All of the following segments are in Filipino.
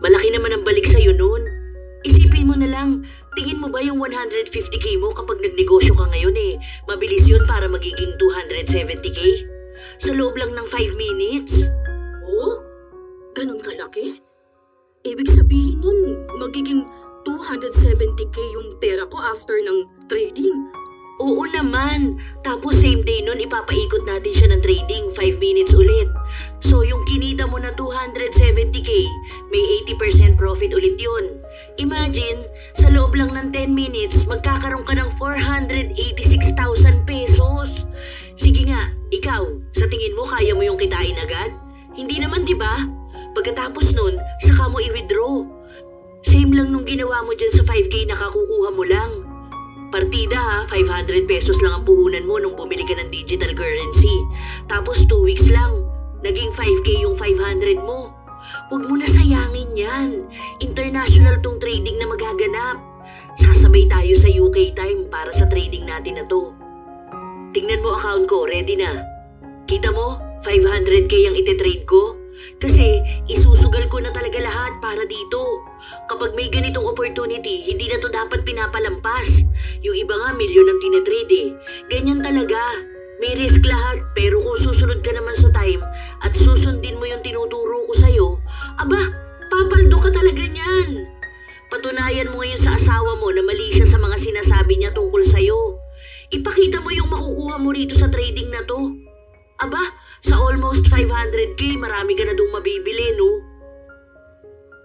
Malaki naman ang balik sa'yo nun. Isipin mo na lang, tingin mo ba yung 150k mo kapag nagnegosyo ka ngayon mabilis yun para magiging 270k? Sa loob lang ng 5 minutes? Oh? Ganun kalaki? Ibig sabihin nun, magiging 270k yung pera ko after ng trading. Oo naman. Tapos same day nun ipapaikot natin siya ng trading 5 minutes ulit. So yung kinita mo na 270k, may 80% profit ulit yun. Imagine, sa loob lang ng 10 minutes, magkakaroon ka ng 486,000 pesos. Sige nga, ikaw, sa tingin mo kaya mo yung kitain agad? Hindi naman, di ba? Pagkatapos nun, saka mo i-withdraw. Same lang nung ginawa mo dyan sa 5k na kakukuha mo lang. Partida ha, 500 pesos lang ang puhunan mo nung bumili ka ng digital currency. Tapos 2 weeks lang, naging 5k yung 500 mo. Huwag mo na sayangin yan. International tong trading na magaganap. Sasabay tayo sa UK time para sa trading natin na to. Tingnan mo account ko, ready na. Kita mo, 500k ang ite-trade ko. Kasi isusugal ko na talaga lahat para dito. Kapag may ganitong opportunity, hindi na to dapat pinapalampas. Yung iba nga milyon ang tinetrade Ganyan talaga. May risk lahat, pero kung susunod ka naman sa time at susundin mo yung tinuturo ko sa'yo, aba, papaldo ka talaga niyan. Patunayan mo ngayon sa asawa mo na mali siya sa mga sinasabi niya tungkol sa'yo. Ipakita mo yung makukuha mo rito sa trading na to. Aba, sa almost 500k, marami ka na dong mabibili, no?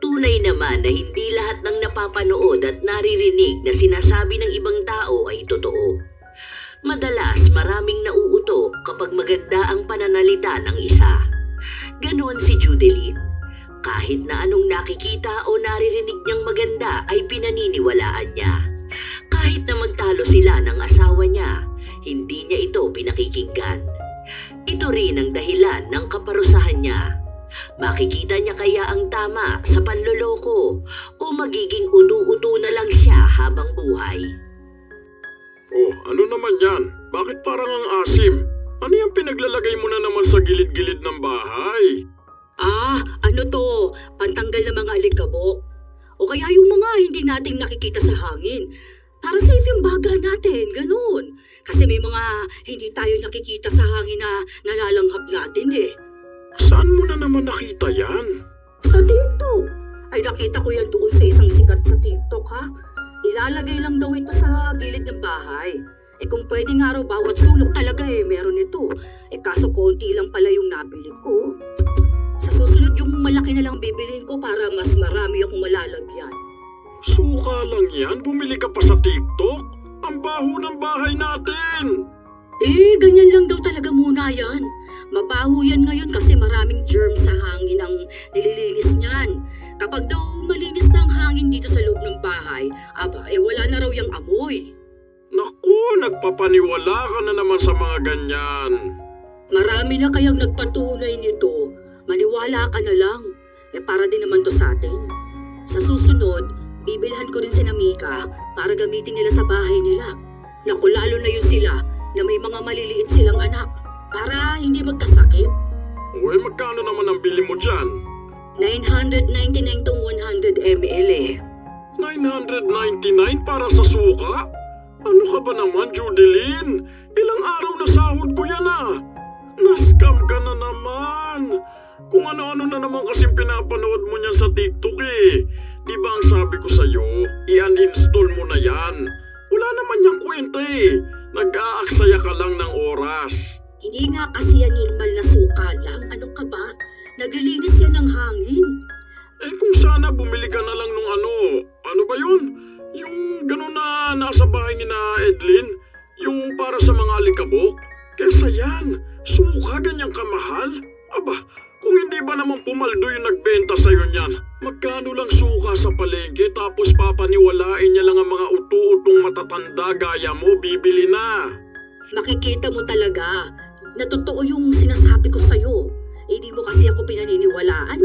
Tunay naman na hindi lahat ng napapanood at naririnig na sinasabi ng ibang tao ay totoo. Madalas maraming nauuto kapag maganda ang pananalita ng isa. Ganon si Judeline. Kahit na anong nakikita o naririnig niyang maganda ay pinaniniwalaan niya. Kahit na magtalo sila ng asawa niya, hindi niya ito pinakikinggan. Ito rin ang dahilan ng kaparusahan niya. Makikita niya kaya ang tama sa panloloko o magiging udu-udu na lang siya habang buhay. Oh, ano naman yan? Bakit parang ang asim? Ano yung pinaglalagay mo na naman sa gilid-gilid ng bahay? Ano to? Pantanggal ng mga alikabok. O kaya yung mga hindi natin nakikita sa hangin. Para safe yung baga natin, ganun. Kasi may mga hindi tayo nakikita sa hangin na nalalanghap natin Saan mo na naman nakita yan? Sa TikTok. Ay nakita ko yan doon sa isang sikat sa TikTok ha. Ilalagay lang daw ito sa gilid ng bahay. Kung pwede nga raw bawat sulok talaga meron ito. Kaso konti lang pala yung nabili ko. Sa susunod yung malaki na lang bibilhin ko para mas marami akong malalagyan. Suka lang yan? Bumili ka pa sa TikTok? Ang baho ng bahay natin! Ganyan lang daw talaga muna yan. Mabaho yan ngayon kasi maraming germs sa hangin ang nililinis niyan. Kapag daw malinis na ang hangin dito sa loob ng bahay, wala na raw yung amoy. Naku, nagpapaniwala ka na naman sa mga ganyan. Marami na kayang nagpatunay nito. Maniwala ka na lang. Para din naman to sa atin. Sa susunod, bibilhan ko rin si Mika para gamitin nila sa bahay nila. Naku, lalo na yun sila na may mga maliliit silang anak para hindi magkasakit. Uy, magkano naman ang bili mo dyan? 999 tong 100 ml 999 para sa suka? Ano ka ba naman, Judeline? Ilang araw na sahod ko yan Nascam ka na naman. Kung ano-ano na naman kasing pinapanood mo niyan sa TikTok Di ba ang sabi ko sa'yo, i-uninstall mo na yan. Wala naman yung kwenta Nag-aaksaya ka lang ng oras. Hindi nga kasi yan normal na suka lang. Ano ka ba? Naglilinis yan ng hangin. Kung sana bumili ka na lang nung ano ba yun? Yung gano'n na nasa bahay ni na Edlin? Yung para sa mga alikabok? Kesa yan, suka ganyang kamahal? Aba, kung hindi ba naman pumaldo yung nagbenta sa'yo niyan? Magkano lang suka sa palengke tapos papaniwalain niya lang ang mga utu-utong matatanda gaya mo, bibili na. Makikita mo talaga na totoo yung sinasabi ko sa'yo. Di mo kasi ako pinaniniwalaan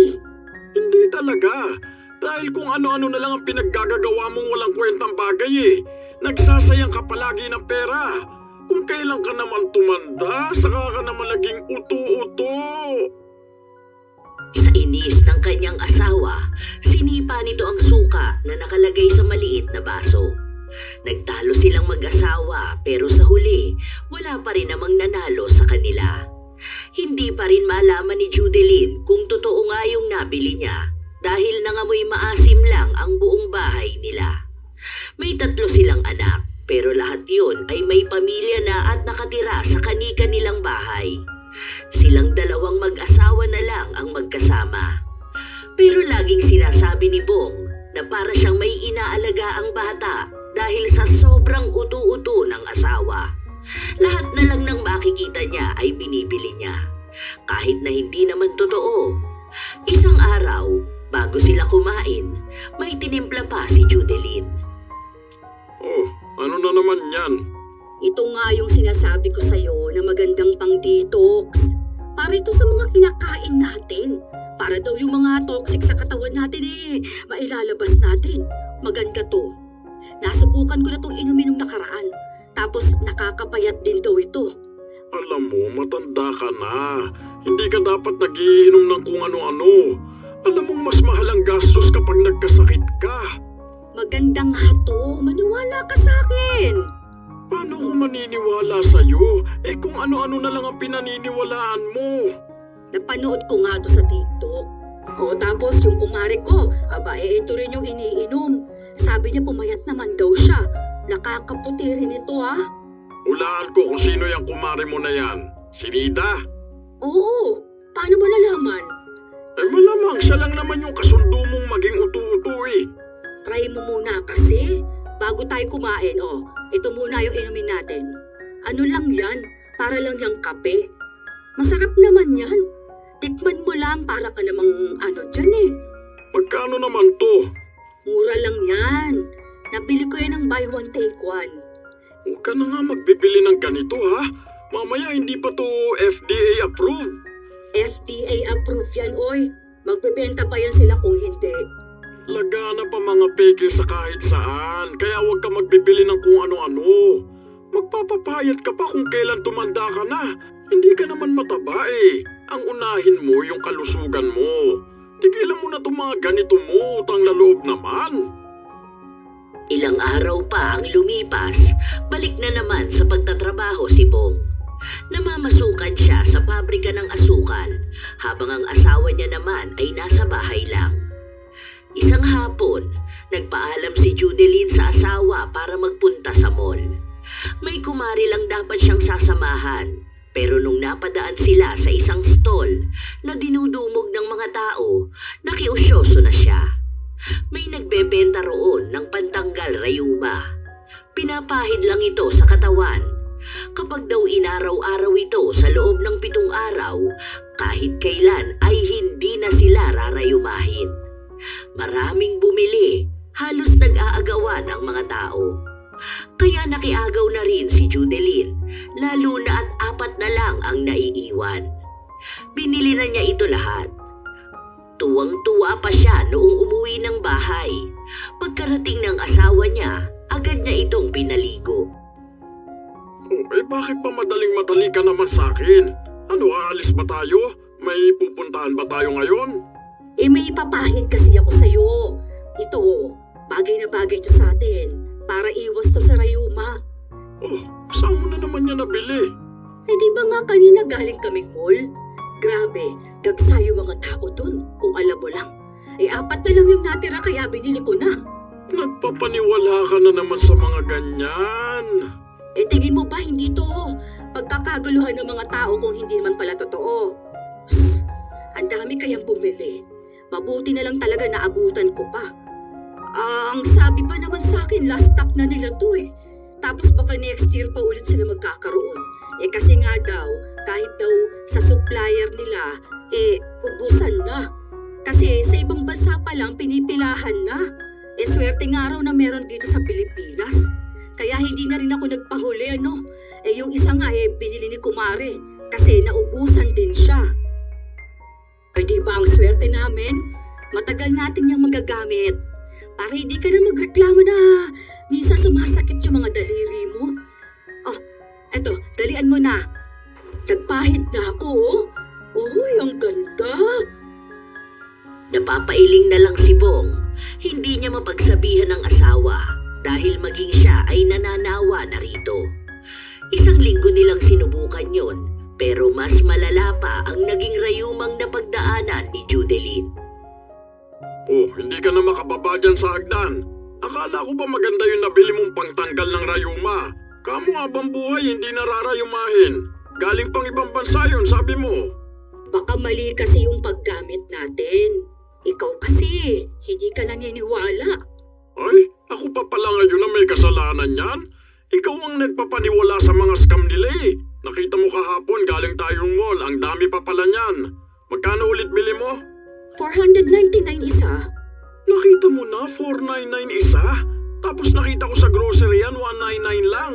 Hindi talaga. Dahil kung ano-ano na lang ang pinaggagawa mong walang kwentang bagay Nagsasayang ka palagi ng pera. Kung kailan ka naman tumanda, saka ka naman naging utu-uto. Sa inis ng kanyang asawa, si nito ang suka na nakalagay sa maliit na baso. Nagtalo silang mag-asawa pero sa huli, wala pa rin namang nanalo sa kanila. Hindi pa rin malaman ni Judeline kung totoo nga yung nabili niya dahil nangamoy maasim lang ang buong bahay nila. May 3 silang anak pero lahat yun ay may pamilya na at nakatira sa kani-kanilang bahay. Silang 2 mag-asawa na lang ang magkasama. Pero laging sinasabi ni Bong na para siyang may inaalaga ang bata dahil sa sobrang utu-utu ng asawa. Lahat na lang ng makikita niya ay binibili niya, kahit na hindi naman totoo. Isang araw, bago sila kumain, may tinimpla pa si Judeline. Oh, ano na naman yan? Ito nga yung sinasabi ko sa'yo na magandang pang-detox. Para ito sa mga kinakain natin. Para daw yung mga toxic sa katawan natin mailalabas natin. Maganda to. Nasubukan ko na itong inumin nung nakaraan. Tapos nakakapayat din daw ito. Alam mo, matanda ka na. Hindi ka dapat nagiinom ng kung ano-ano. Alam mong mas mahal ang gastos kapag nagkasakit ka. Magandang nga to. Maniwala ka sa akin. Paano ko maniniwala sa'yo? Kung ano-ano na lang ang pinaniniwalaan mo. Napanood ko nga to sa TikTok. O tapos yung kumare ko, ito rin yung iniinom. Sabi niya pumayat naman daw siya. Nakakaputi rin ito Hulaan ko kung sino yung kumare mo na yan. Si Nida? Oo, paano mo nalaman? Malamang siya lang naman yung kasundo mong maging utu-utu Try mo muna kasi. Bago tayo kumain, ito muna yung inumin natin. Ano lang yan? Para lang yung kape. Masarap naman yan. Tikman mo lang para ka namang dyan Magkano naman to? Mura lang yan. Nabili ko yan ng buy one take one. Huwag ka na nga magbibili ng ganito Mamaya hindi pa to FDA approved. FDA approved yan, oy. Magbebenta pa yan sila kung hindi. Lagana pa mga peke sa kahit saan, kaya huwag ka magbibili ng kung ano-ano. Magpapapayat ka pa kung kailan tumanda ka na. Hindi ka naman mataba Ang unahin mo yung kalusugan mo. Tigilan mo na itong mga ganito mo, utang na loob naman. Ilang araw pa ang lumipas, balik na naman sa pagtatrabaho si Bong. Namamasukan siya sa pabrika ng asukal, habang ang asawa niya naman ay nasa bahay lang. Isang hapon, nagpaalam si Judeline sa asawa para magpunta sa mall. May kumari lang dapat siyang sasamahan, pero nung napadaan sila sa isang stall na dinudumog ng mga tao, nakiusyoso na siya. May nagbebenta roon ng pantanggal rayuma. Pinapahid lang ito sa katawan. Kapag daw inaraw-araw ito sa loob ng 7 araw, kahit kailan ay hindi na sila rarayumahin. Maraming bumili, halos nag-aagawan ang mga tao. Kaya nakiagaw na rin si Judeline, lalo na at 4 na lang ang naiiwan. Binili na niya ito lahat. Tuwang-tuwa pa siya noong umuwi ng bahay. Pagkarating ng asawa niya, agad niya itong pinaligo. Bakit pa madaling-madali ka naman sa akin? Aalis ba tayo? May pupuntahan ba tayo ngayon? May ipapahid kasi ako sa'yo. Ito, bagay na bagay ito sa atin. Para iwas to sa rayuma. Saan mo na naman niya nabili? Di ba nga kanina galing kaming mall? Grabe, gagsayo mga tao dun, kung alam mo lang. 4 na lang yung natira kaya binili ko na. Nagpapaniwala ka na naman sa mga ganyan. Tingin mo ba hindi to pagkakaguluhan ng mga tao kung hindi naman pala totoo? Ang dami kayang bumili. Mabuti na lang talaga naabutan ko pa. Ang sabi pa naman sa akin, last stock na nila to Tapos baka next year pa ulit sila magkakaroon. Kasi nga daw, kahit daw sa supplier nila, ubusan na. Kasi sa ibang bansa pa lang pinipilahan na. Swerte nga raw na meron dito sa Pilipinas. Kaya hindi na rin ako nagpahuli yung isa nga binili ni Kumare. Kasi naubusan din siya. Di ba ang swerte namin? Matagal natin yung magagamit. Para hindi ka na magreklamo na minsan sumasakit yung mga daliri mo. Eto, dalian mo na. Nagpahid na ako Uy, ang ganda. Napapailing na lang si Bong. Hindi niya mapagsabihan ng asawa dahil maging siya ay nananawa na rito. Isang linggo nilang sinubukan yon, pero mas malala pa ang naging rayumang napagdaanan ni Judeline. Oh, hindi ka na makababa dyan sa hagdan. Akala ko ba maganda yung nabili mong pangtanggal ng rayuma? Kamu habang buhay hindi nararayumahin. Galing pang ibang bansa yun, sabi mo. Baka mali kasi yung paggamit natin. Ikaw kasi, hindi ka naniniwala. Ay, ako pa pala ngayon na may kasalanan yan. Ikaw ang nagpapaniwala sa mga scam nila eh. Nakita mo kahapon galing tayong mall, ang dami pa pala niyan. Magkano ulit bili mo? 499 isa. Nakita mo na, 499 isa? Tapos nakita ko sa grocery yan, 199 lang.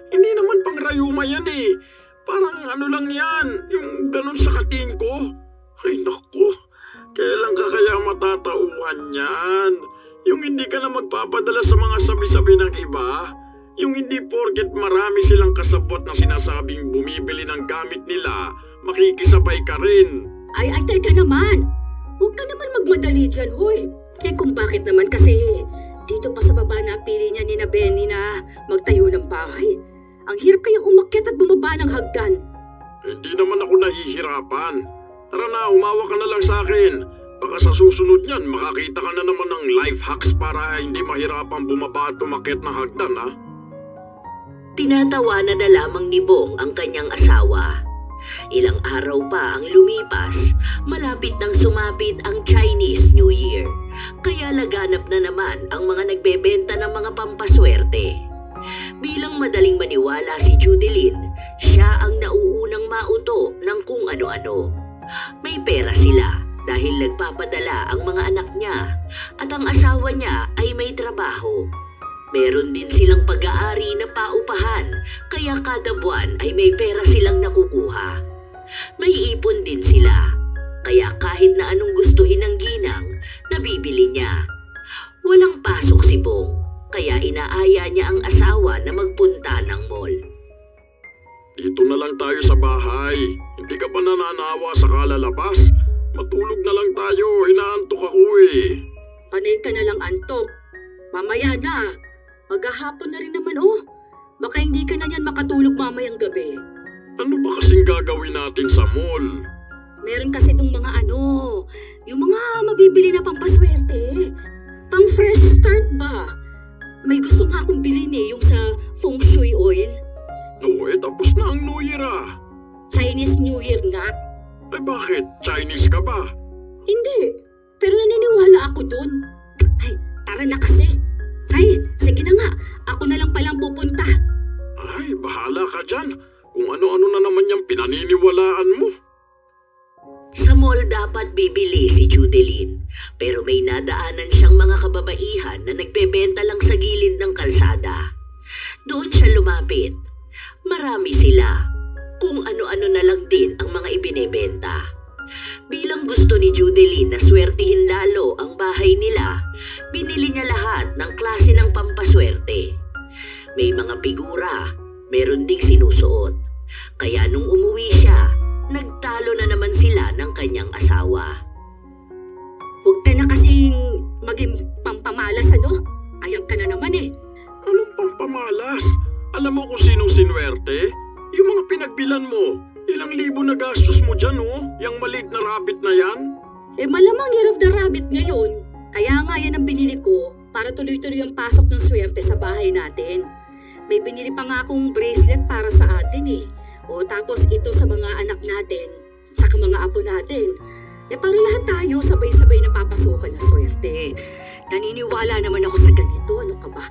Hindi naman pang rayuma yan eh. Parang ano lang yan, yung ganun sa katiin ko. Ay naku, kailan ka kaya matatauhan yan? Yung hindi ka na magpapadala sa mga sabi-sabi ng iba? Yung hindi porket marami silang kasabot na sinasabing bumibili ng gamit nila, makikisabay ka rin. Ay, teka naman. Huwag ka naman magmadali dyan, hoy. Kaya kung bakit naman kasi dito pa sa baba napili niya ni na Benny na magtayo ng bahay. Ang hirap kayang umakyat at bumaba ng hagdan. Hindi naman ako nahihirapan. Tara na, umawa ka na lang sa akin. Baka sa susunod niyan, makakita ka na naman ng life hacks para hindi mahirapan bumaba at umakyat ng hagdan, ha? Tinatawanan na lamang ni Bong ang kanyang asawa. Ilang araw pa ang lumipas, malapit nang sumapit ang Chinese New Year. Kaya laganap na naman ang mga nagbebenta ng mga pampaswerte. Bilang madaling maniwala si Judeline, siya ang nauunang mauto ng kung ano-ano. May pera sila dahil nagpapadala ang mga anak niya at ang asawa niya ay may trabaho. Meron din silang pag-aari na paupahan, kaya kada buwan ay may pera silang nakukuha. May ipon din sila, kaya kahit na anong gustuhin ng ginang, nabibili niya. Walang pasok si Bong, kaya inaaya niya ang asawa na magpunta ng mall. Dito na lang tayo sa bahay. Hindi ka ba nananawa sa kalalabas? Matulog na lang tayo, inaantok ako eh. Panay ka na lang antok. Mamaya na. Maghahapon na rin naman oh. Baka hindi ka na yan makatulog mamayang gabi. Ano ba kasing gagawin natin sa mall? Meron kasi itong mga yung mga mabibili na pampaswerte. Pang fresh start ba? May gusto nga akong bilhin eh, yung sa feng shui oil. Oo tapos na ang New Year ah. Chinese New Year nga. Ay bakit? Chinese ka ba? Hindi, pero naniniwala ako dun. Ay, tara na kasi. Ay, sige na nga, ako na lang palang pupunta. Ay, bahala ka dyan. Kung ano-ano na naman yung pinaniniwalaan mo. Sa mall dapat bibili si Judeline, pero may nadaanan siyang mga kababaihan na nagbebenta lang sa gilid ng kalsada. Doon siya lumapit. Marami sila. Kung ano-ano na lang din ang mga ibinebenta. Bilang gusto ni Judeline na swertihin lalo ang bahay nila, binili niya lahat ng klase ng pampaswerte. May mga figura, meron ding sinusuot. Kaya nung umuwi siya, nagtalo na naman sila ng kanyang asawa. Huwag ka na kasing maging pampamalas Ayan ka na naman eh. Anong pampamalas? Alam mo kung sinong sinwerte? Yung mga pinagbilan mo. Ilang libo na gastos mo dyan oh. Yang maliit na rabbit na yan. Eh malamang Year of the Rabbit ngayon. Kaya nga yan ang binili ko para tuloy-tuloy ang pasok ng swerte sa bahay natin. May binili pa nga akong bracelet para sa atin eh. O tapos ito sa mga anak natin, saka mga apo natin. Eh para lahat tayo sabay-sabay na papasukan ng swerte. Naniniwala naman ako sa ganito, ano ka ba?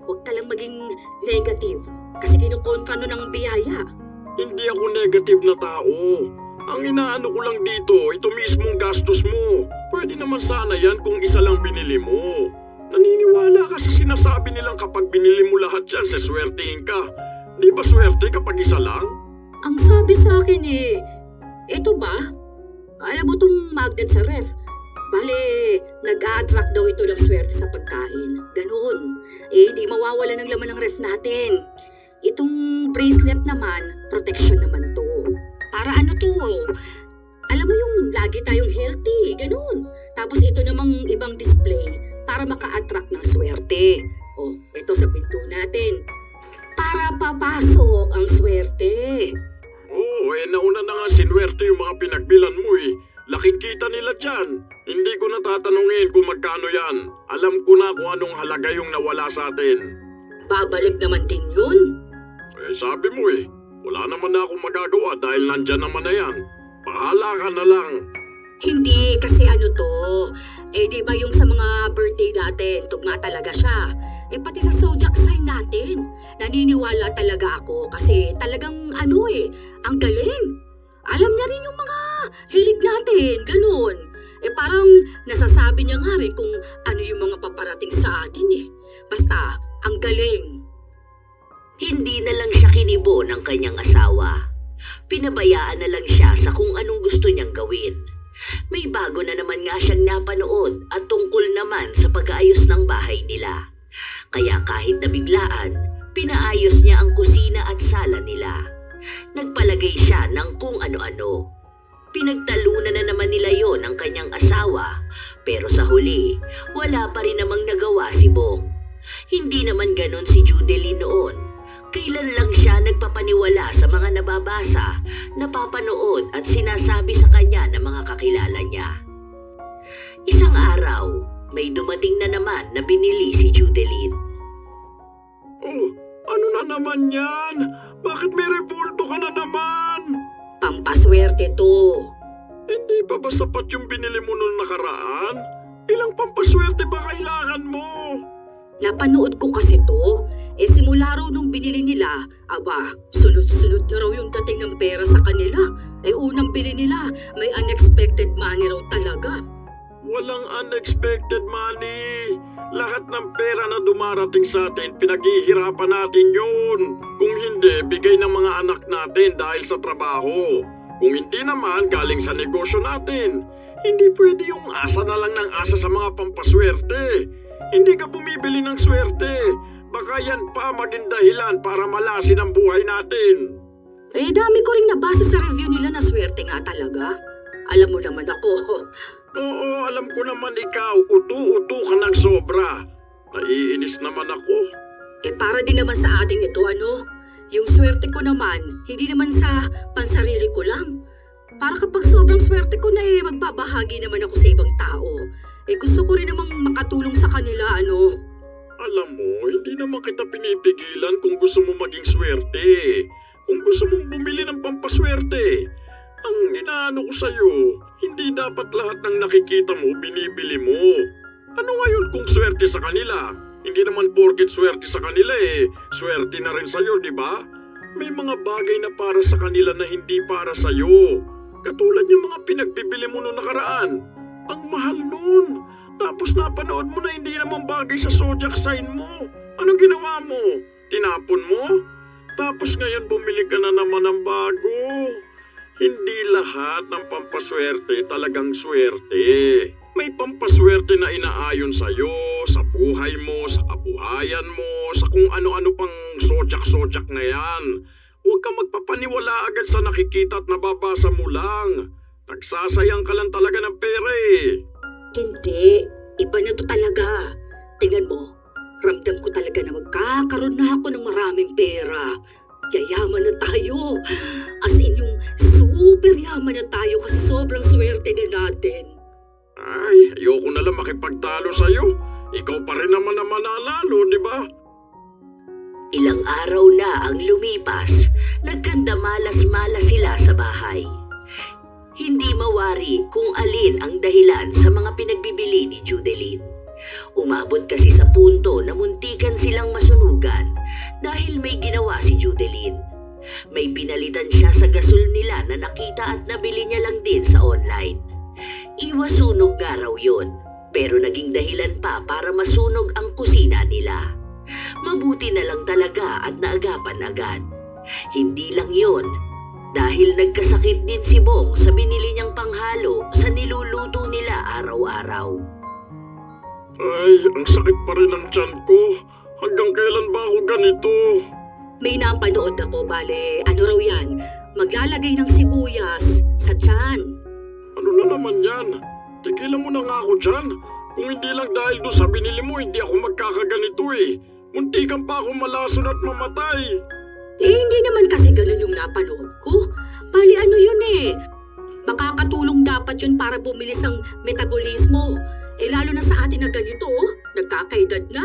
Huwag ka lang maging negative kasi kinukontra no ng biyaya. Hindi ako negative na tao. Ang inaano ko lang dito, ito mismong gastos mo. Pwede naman sana yan kung isa lang binili mo. Naniniwala ka sa sinasabi nilang kapag binili mo lahat yan, seswertehin ka. Di ba swerte kapag isa lang? Ang sabi sa akin eh, ito ba? Alam mo itong magnet sa ref? Bale, nag-a-attract daw ito ng swerte sa pagkain. Ganun. Eh, di mawawala ng laman ng ref natin. Itong bracelet naman, protection naman to. Para ano to? Alam mo yung lagi tayong healthy, ganun. Tapos ito namang ibang display, para para maka-attract ng swerte. O, ito sa pinto natin. Para papasok ang swerte. Oo, nauna na nga sinwerte yung mga pinagbilan mo eh. Laking kita nila dyan. Hindi ko natatanungin kung magkano yan. Alam ko na kung anong halaga yung nawala sa atin. Babalik naman din yun. Sabi mo eh, wala naman na akong magagawa dahil nandyan naman na yan. Bahala ka na lang. Hindi, kasi ano to. Di ba yung sa mga birthday natin, tugma talaga siya. Pati sa zodiac sign natin. Naniniwala talaga ako kasi talagang ang galing. Alam niya rin yung mga hilig natin, ganun. Parang nasasabi niya nga rin kung ano yung mga paparating sa atin eh. Basta, ang galing. Hindi na lang siya kinibo ng kanyang asawa. Pinabayaan na lang siya sa kung anong gusto niyang gawin. May bago na naman nga siyang napanood at tungkol naman sa pag-aayos ng bahay nila. Kaya kahit nabiglaan, pinaayos niya ang kusina at sala nila. Nagpalagay siya ng kung ano-ano. Pinagtalunan na naman nila yon ng kanyang asawa, pero sa huli, wala pa rin namang nagawa si Bong. Hindi naman ganon si Judeline noon. Kailan lang siya nagpapaniwala sa mga nababasa, napapanood at sinasabi sa kanya ng mga kakilala niya. Isang araw, may dumating na naman na binili si Judeline. Oh, ano na naman yan? Bakit may reporto ka na naman? Pampaswerte to. Hindi pa ba sapat yung binili mo noong nakaraan? Ilang pampaswerte ba kailangan mo? Napanood ko kasi to. Simula raw nung binili nila, sunod-sunod na raw yung dating ng pera sa kanila. Unang bili nila, may unexpected money raw talaga. Walang unexpected money. Lahat ng pera na dumarating sa atin, pinaghihirapan natin yun. Kung hindi, bigay ng mga anak natin dahil sa trabaho. Kung hindi naman, galing sa negosyo natin. Hindi pwede yung asa na lang ng asa sa mga pampaswerte. Hindi ka bumibili ng swerte. Baka yan pa maging dahilan para malasin ang buhay natin. Dami ko ring nabasa sa review nila na swerte nga talaga. Alam mo naman ako. Oo, alam ko naman ikaw. Utu-utu ka ng sobra. Naiinis naman ako. Para din naman sa ating ito, yung swerte ko naman, hindi naman sa pansarili ko lang. Para kapag sobrang swerte ko na magbabahagi naman ako sa ibang tao. Gusto ko rin namang makatulong sa kanila, Alam mo, hindi naman kita pinipigilan kung gusto mo maging swerte. Kung gusto mong bumili ng pampaswerte. Ang inaano ko sa'yo, hindi dapat lahat ng nakikita mo, binibili mo. Ano ngayon kung swerte sa kanila? Hindi naman porket swerte sa kanila swerte na rin sa'yo, di ba? May mga bagay na para sa kanila na hindi para sa'yo. Katulad yung mga pinagbibili mo noong nakaraan. Ang mahal nun. Tapos napanood mo na hindi naman bagay sa zodiac sign mo. Anong ginawa mo? Tinapon mo? Tapos ngayon bumili ka na naman ng bago. Hindi lahat ng pampaswerte talagang swerte. May pampaswerte na inaayon sa'yo, sa buhay mo, sa kabuhayan mo, sa kung ano-ano pang zodiac na yan. Huwag kang magpapaniwala agad sa nakikita at nababasa mo lang. Nagsasayang ka lang talaga ng pera Hindi. Iba na to talaga. Tingnan mo, ramdam ko talaga na magkakaroon na ako ng maraming pera. Yayaman na tayo. As in yung super yaman na tayo kasi sobrang swerte din natin. Ay, ayoko na lang makipagtalo sa'yo. Ikaw pa rin naman na mananalo, di ba? Ilang araw na ang lumipas, nagkandamalas-malas sila sa bahay. Hindi mawari kung alin ang dahilan sa mga pinagbibili ni Judeline. Umabot kasi sa punto na muntikan silang masunugan dahil may ginawa si Judeline. May pinalitan siya sa gasol nila na nakita at nabili niya lang din sa online. Iwasunog nga raw yun, pero naging dahilan pa para masunog ang kusina nila. Mabuti na lang talaga at naagapan agad. Hindi lang yun, dahil nagkasakit din si Bong sa binili niyang panghalo sa niluluto nila araw-araw. Ay, ang sakit pa rin ng tiyan ko. Hanggang kailan ba ako ganito? May napanood ako, bale, ano raw yan? Maglalagay ng sibuyas sa tiyan. Ano na naman yan? Tigilan mo na nga ako dyan. Kung hindi lang dahil doon sa binili mo, hindi ako magkakaganito eh. Muntikan pa ako malason at mamatay. Hindi naman kasi ganun yung napanood ko. Bali ano yun eh. Makakatulong dapat yun para bumilis ang metabolismo. Lalo na sa atin na ganito, nagkakaedad na.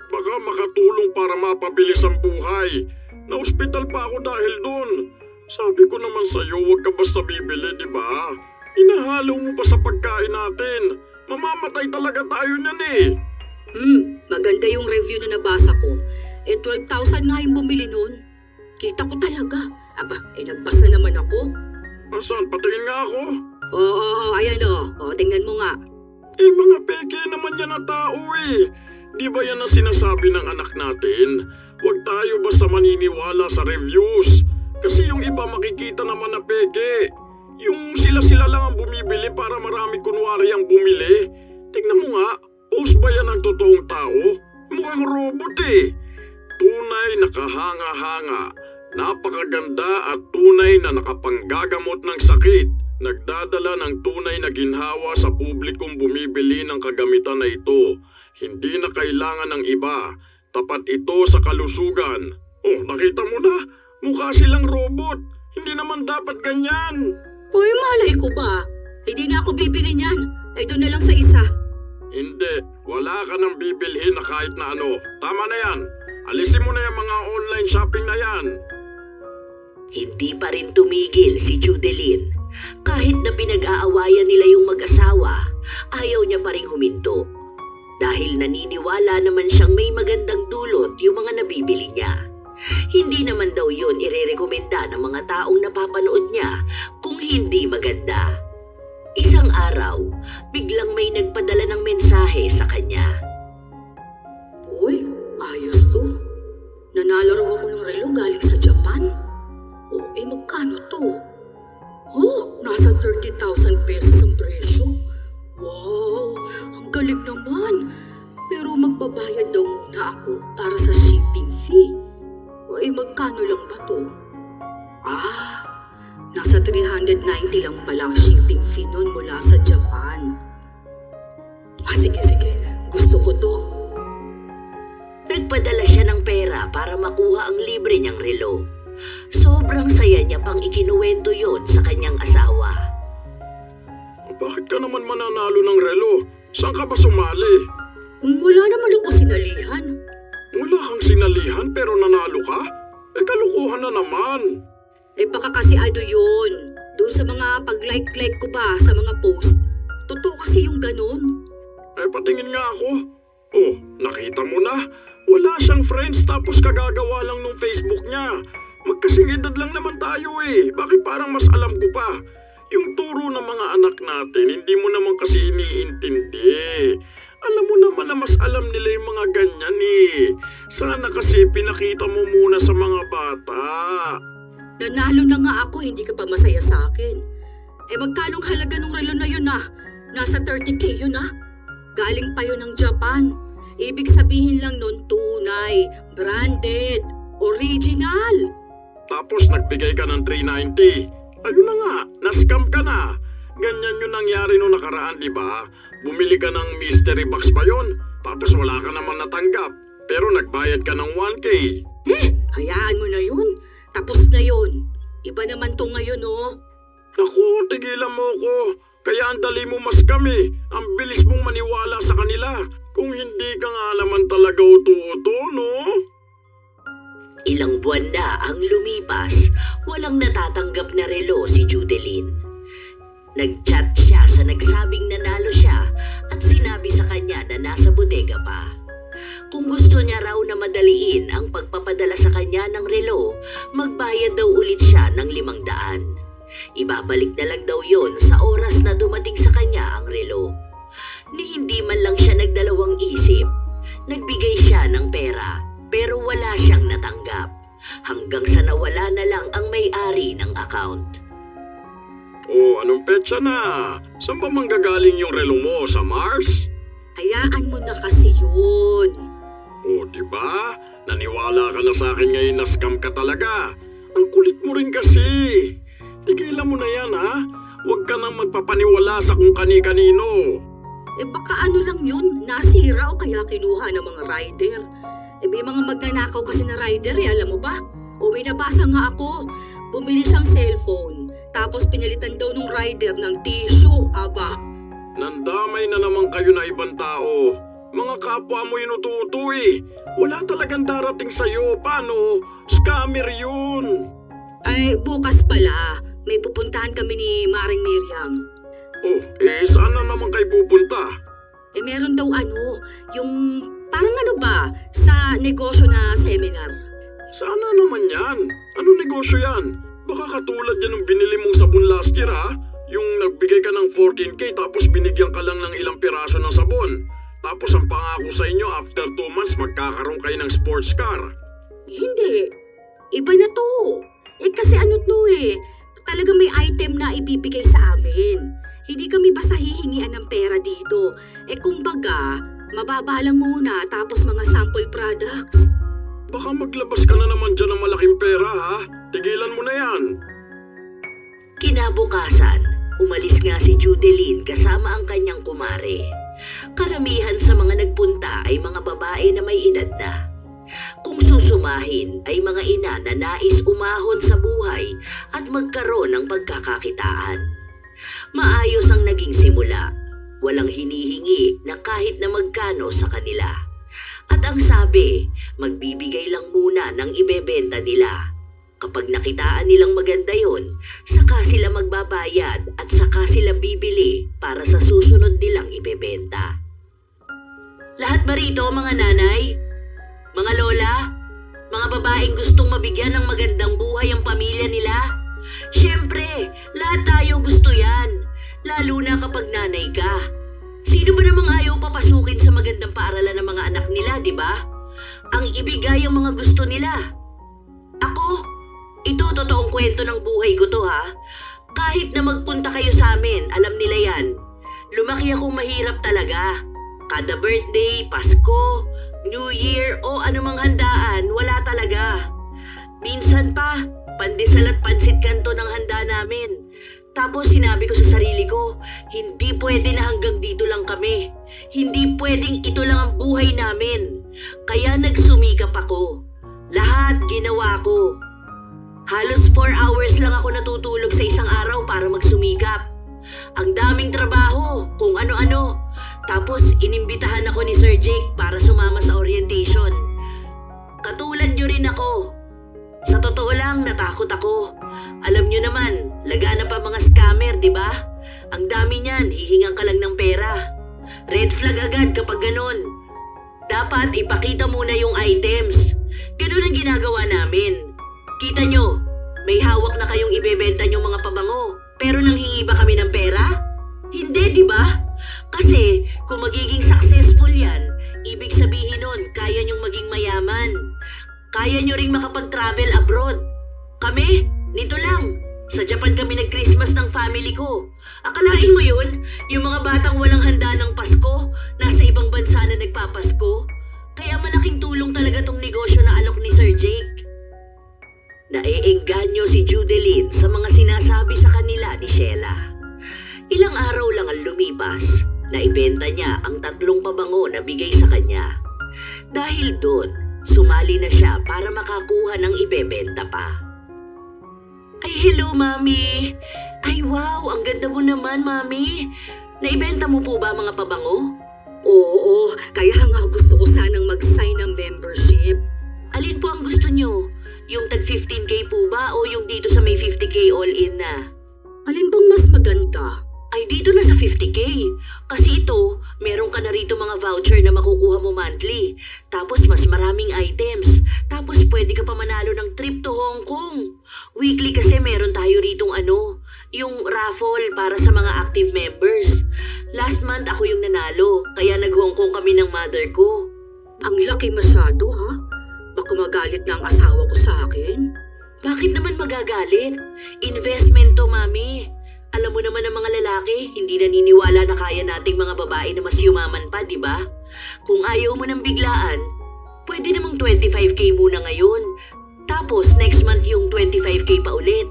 Baka makatulong para mapabilis ang buhay. Na-hospital pa ako dahil doon. Sabi ko naman sa'yo, huwag ka basta bibili, di ba? Inahalo mo pa sa pagkain natin. Mamamatay talaga tayo niyan eh. Maganda yung review na nabasa ko. 12,000 nga yung bumili nun. Kita ko talaga. Aba, nagbasa naman ako. Asan? Patingin nga ako. Oo, ayan o. Tingnan mo nga. Mga peke naman yan na tao eh. Di ba yan ang sinasabi ng anak natin? Huwag tayo basta maniniwala sa reviews. Kasi yung iba makikita naman na peke. Yung sila-sila lang ang bumibili para marami kunwari ang bumili. Tignan mo nga, post ba yan ang totoong tao? Mukhang robot eh. Tunay nakahanga-hanga. Napakaganda at tunay na nakapanggagamot ng sakit. Nagdadala ng tunay na ginhawa sa publikong bumibili ng kagamitan na ito. Hindi na kailangan ng iba. Tapat ito sa kalusugan. Oh, nakita mo na? Mukha silang robot. Hindi naman dapat ganyan. Uy, malay ko ba? Hindi na ako bibili niyan. Doon na lang sa isa. Hindi. Wala ka nang bibilhin na kahit na ano. Tama na yan. Alisin mo na yung mga online shopping na yan. Hindi pa rin tumigil si Judeline. Kahit na pinag-aawayan nila yung mag-asawa, ayaw niya pa rin huminto. Dahil naniniwala naman siyang may magandang dulot yung mga nabibili niya. Hindi naman daw yun irerekomenda ng mga taong napapanood niya kung hindi maganda. Isang araw, biglang may nagpadala ng mensahe sa kanya. Uy, ayos to. Nanalo raw ako ng relo galing sa Japan. Magkano to? Nasa 30,000 pesos ang presyo. Wow, ang galing naman. Pero magbabayad daw muna ako para sa shipping fee. Magkano lang ba to? Nasa 390 lang pala ang shipping fee nun mula sa Japan. Sige. Gusto ko to. Nagpadala siya ng pera para makuha ang libre niyang relo. Sobrang saya niya pang ikinuwento yon sa kanyang asawa. Bakit ka naman mananalo ng relo? Saan ka ba sumali? Wala naman ako sinalihan. Wala kang sinalihan pero nanalo ka? Kalukuhan na naman. Baka kasi yun. Doon sa mga pag-like ko ba sa mga post. Totoo kasi yung ganun. Patingin nga ako. Oh, nakita mo na. Wala siyang friends tapos kagagawa lang nung Facebook niya. Magkasing edad lang naman tayo eh. Bakit parang mas alam ko pa? Yung turo ng mga anak natin, hindi mo naman kasi iniintindi. Alam mo naman na mas alam nila yung mga ganyan eh. Sana kasi pinakita mo muna sa mga bata. Nanalo na nga ako, hindi ka pa masaya sa akin. Magkanong halaga ng relo na yun Nasa 30K yun Galing pa yun ng Japan. Ibig sabihin lang nun tunay, branded, original. Tapos nagbigay ka ng 390. Ayun na nga, na-scam ka na. Ganyan yung nangyari nung nakaraan, di ba? Bumili ka ng mystery box pa yun, tapos wala ka naman natanggap. Pero nagbayad ka ng 1K. Hayaan mo na yun. Tapos na yun. Iba naman to ngayon, Naku, tigilan mo ko. Kaya ang dali mo mas kami. Ang bilis mong maniwala sa kanila. Kung hindi ka nga naman talaga uto-uto, no? Ilang buwan na ang lumipas, walang natatanggap na relo si Judeline. Nag-chat siya sa nagsabing nanalo siya at sinabi sa kanya na nasa bodega pa. Kung gusto niya raw na madaliin ang pagpapadala sa kanya ng relo, magbayad daw ulit siya ng 500. Ibabalik na lang daw yon sa oras na dumating sa kanya ang relo. Ni hindi man lang siya nagdalawang isip. Nagbigay siya ng pera pero wala siyang natanggap. Hanggang sa nawala na lang ang may-ari ng account. Oh, anong petsa na? Saan ba manggagaling yung relo mo? Sa Mars? Hayaan mo na kasi yun. Oh, diba? Naniwala ka na sa akin ngayon na scam ka talaga. Ang kulit mo rin kasi. Tigilan mo na yan, ha? Huwag ka nang magpapaniwala sa kung kani-kanino. Baka ano lang yun, nasira o kaya kinuha ng mga rider. May mga magnanakaw kasi na rider alam mo ba? O may nabasa nga ako, bumili siyang cellphone, tapos pinalitan daw nung rider ng tissue, aba. Nandamay na naman kayo na ibang tao. Mga kapwa mo inututo eh. Wala talagang darating sa'yo. Paano? Scammer yun. Ay, bukas pala, may pupuntahan kami ni Maring Miriam. Oh, saan na naman kayo pupunta? Meron daw yung parang sa negosyo na seminar. Sana naman yan. Anong negosyo yan? Baka katulad yan ng binili mong sabon last year ha? Yung nagbigay ka ng 14K tapos binigyan ka lang ng ilang piraso ng sabon. Tapos ang pangako sa inyo after 2 months magkakaroon kayo ng sports car. Hindi. Iba na to. Kasi talaga may item na ibibigay sa amin. Hindi kami basta hihingian ng pera dito. Kumbaga, mababa lang muna tapos mga sample products. Baka maglabas ka na naman dyan ng malaking pera ha? Tigilan mo na yan. Kinabukasan, umalis nga si Judeline kasama ang kanyang kumare. Karamihan sa mga nagpunta ay mga babae na may edad na. Kung susumahin ay mga ina na nais umahon sa buhay at magkaroon ng pagkakakitaan. Maayos ang naging simula. Walang hinihingi na kahit na magkano sa kanila. At ang sabi, magbibigay lang muna ng ibebenta nila. Kapag nakitaan nilang maganda yon, saka sila magbabayad at saka sila bibili para sa susunod nilang ibebenta. Lahat ba rito mga nanay? Mga lola? Mga babaeng gustong mabigyan ng magandang buhay ang pamilya nila? Siyempre, lahat tayo gusto yan. Lalo na kapag nanay ka. Sino ba namang ayaw papasukin sa magandang paaralan ng mga anak nila, di ba? Ang ibigay ang mga gusto nila. Ako, ito totoong kwento ng buhay ko to ha. Kahit na magpunta kayo sa amin, alam nila yan. Lumaki akong mahirap talaga. Kada birthday, Pasko, New Year o anumang handaan, wala talaga. Minsan pa, pandesal at pansit kanto ng handa namin. Tapos sinabi ko sa sarili ko, hindi pwede na hanggang dito lang kami. Hindi pwedeng ito lang ang buhay namin. Kaya nagsumikap ako. Lahat ginawa ko. Halos 4 hours lang ako natutulog sa isang araw para magsumikap. Ang daming trabaho, kung ano-ano. Tapos inimbitahan ako ni Sir Jake para sumama sa orientation. Katulad nyo rin ako. Sa totoo lang, natakot ako. Alam nyo naman, lagana pa mga scammer, di ba? Ang dami niyan, hihingan ka lang ng pera. Red flag agad kapag ganun. Dapat ipakita muna yung items. Ganun ang ginagawa namin. Kita nyo, may hawak na kayong ibebenta nyong mga pabango. Pero nanghingi ba kami ng pera? Hindi, di ba? Kasi kung magiging successful yan, ibig sabihin nun, kaya nyong maging mayaman. Kaya nyo ring makapag-travel abroad. Kami, nito lang. Sa Japan kami nag-Christmas ng family ko. Akalain mo yun? Yung mga batang walang handa ng Pasko, nasa ibang bansa na nagpapasko. Kaya malaking tulong talaga tong negosyo na alok ni Sir Jake. Naiengganyo si Judeline sa mga sinasabi sa kanila ni Sheila. Ilang araw lang ang lumipas, naibenta niya ang 3 pabango na bigay sa kanya. Dahil doon, sumali na siya para makakuha ng ibebenta pa. Ay, hello, Mami. Ay, wow, ang ganda mo naman, Mami. Naibenta mo po ba mga pabango? Oo, kaya nga gusto ko sanang mag-sign ng membership. Alin po ang gusto nyo? Yung tag 15K po ba o yung dito sa may 50K all-in na? Alin bang mas maganda? Ay, dito na sa 50K. Kasi ito, meron ka na rito mga voucher na makukuha mo monthly. Tapos mas maraming items. Tapos pwede ka pa manalo ng trip to Hong Kong. Weekly kasi meron tayo ritong yung raffle para sa mga active members. Last month ako yung nanalo, kaya nag-Hong Kong kami ng mother ko. Ang laki masyado ha? Baka magalit na ang asawa ko sa akin. Bakit naman magagalit? Investment to, Mami. Alam mo naman ang mga lalaki, hindi naniniwala na kaya nating mga babae na mas yumaman pa, di ba? Kung ayaw mo ng biglaan, pwede namang 25K muna ngayon. Tapos next month yung 25K pa ulit.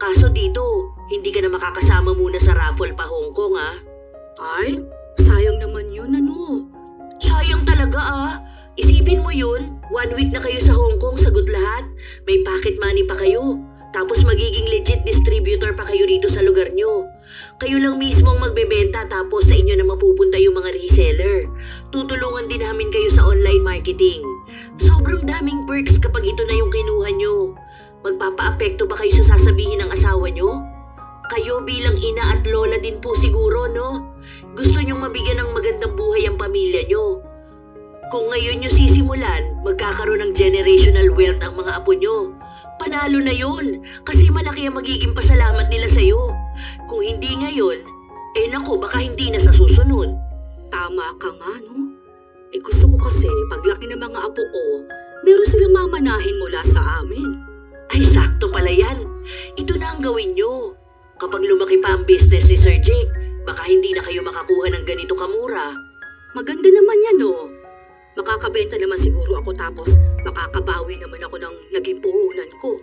Kaso dito, hindi ka na makakasama muna sa raffle pa Hong Kong, ha? Ay, Sayang naman yun, ano? Sayang talaga ah. Isipin mo yun, 1 week na kayo sa Hong Kong, sagot lahat. May pocket money pa kayo. Tapos magiging legit distributor pa kayo rito sa lugar nyo. Kayo lang mismo ang magbebenta tapos sa inyo na mapupunta yung mga reseller. Tutulungan din namin kayo sa online marketing. Sobrang daming perks kapag ito na yung kinuha nyo. Magpapaapekto ba kayo sa sasabihin ng asawa nyo? Kayo bilang ina at lola din po siguro, no? Gusto nyong mabigyan ng magandang buhay ang pamilya nyo. Kung ngayon nyo sisimulan, magkakaroon ng generational wealth ang mga apo nyo. Panalo na yun, kasi malaki ang magiging pasalamat nila sa'yo. Kung hindi ngayon, naku, baka hindi na sa susunod. Tama ka nga, no? Gusto ko kasi, paglaki ng mga apo ko, meron silang mamanahin mula sa amin. Ay, sakto pala yan. Ito na ang gawin nyo. Kapag lumaki pa ang business ni Sir Jake, baka hindi na kayo makakuha ng ganito kamura. Maganda naman yan, no? Makakabenta naman siguro ako tapos makakabawi naman ako ng naging puhunan ko.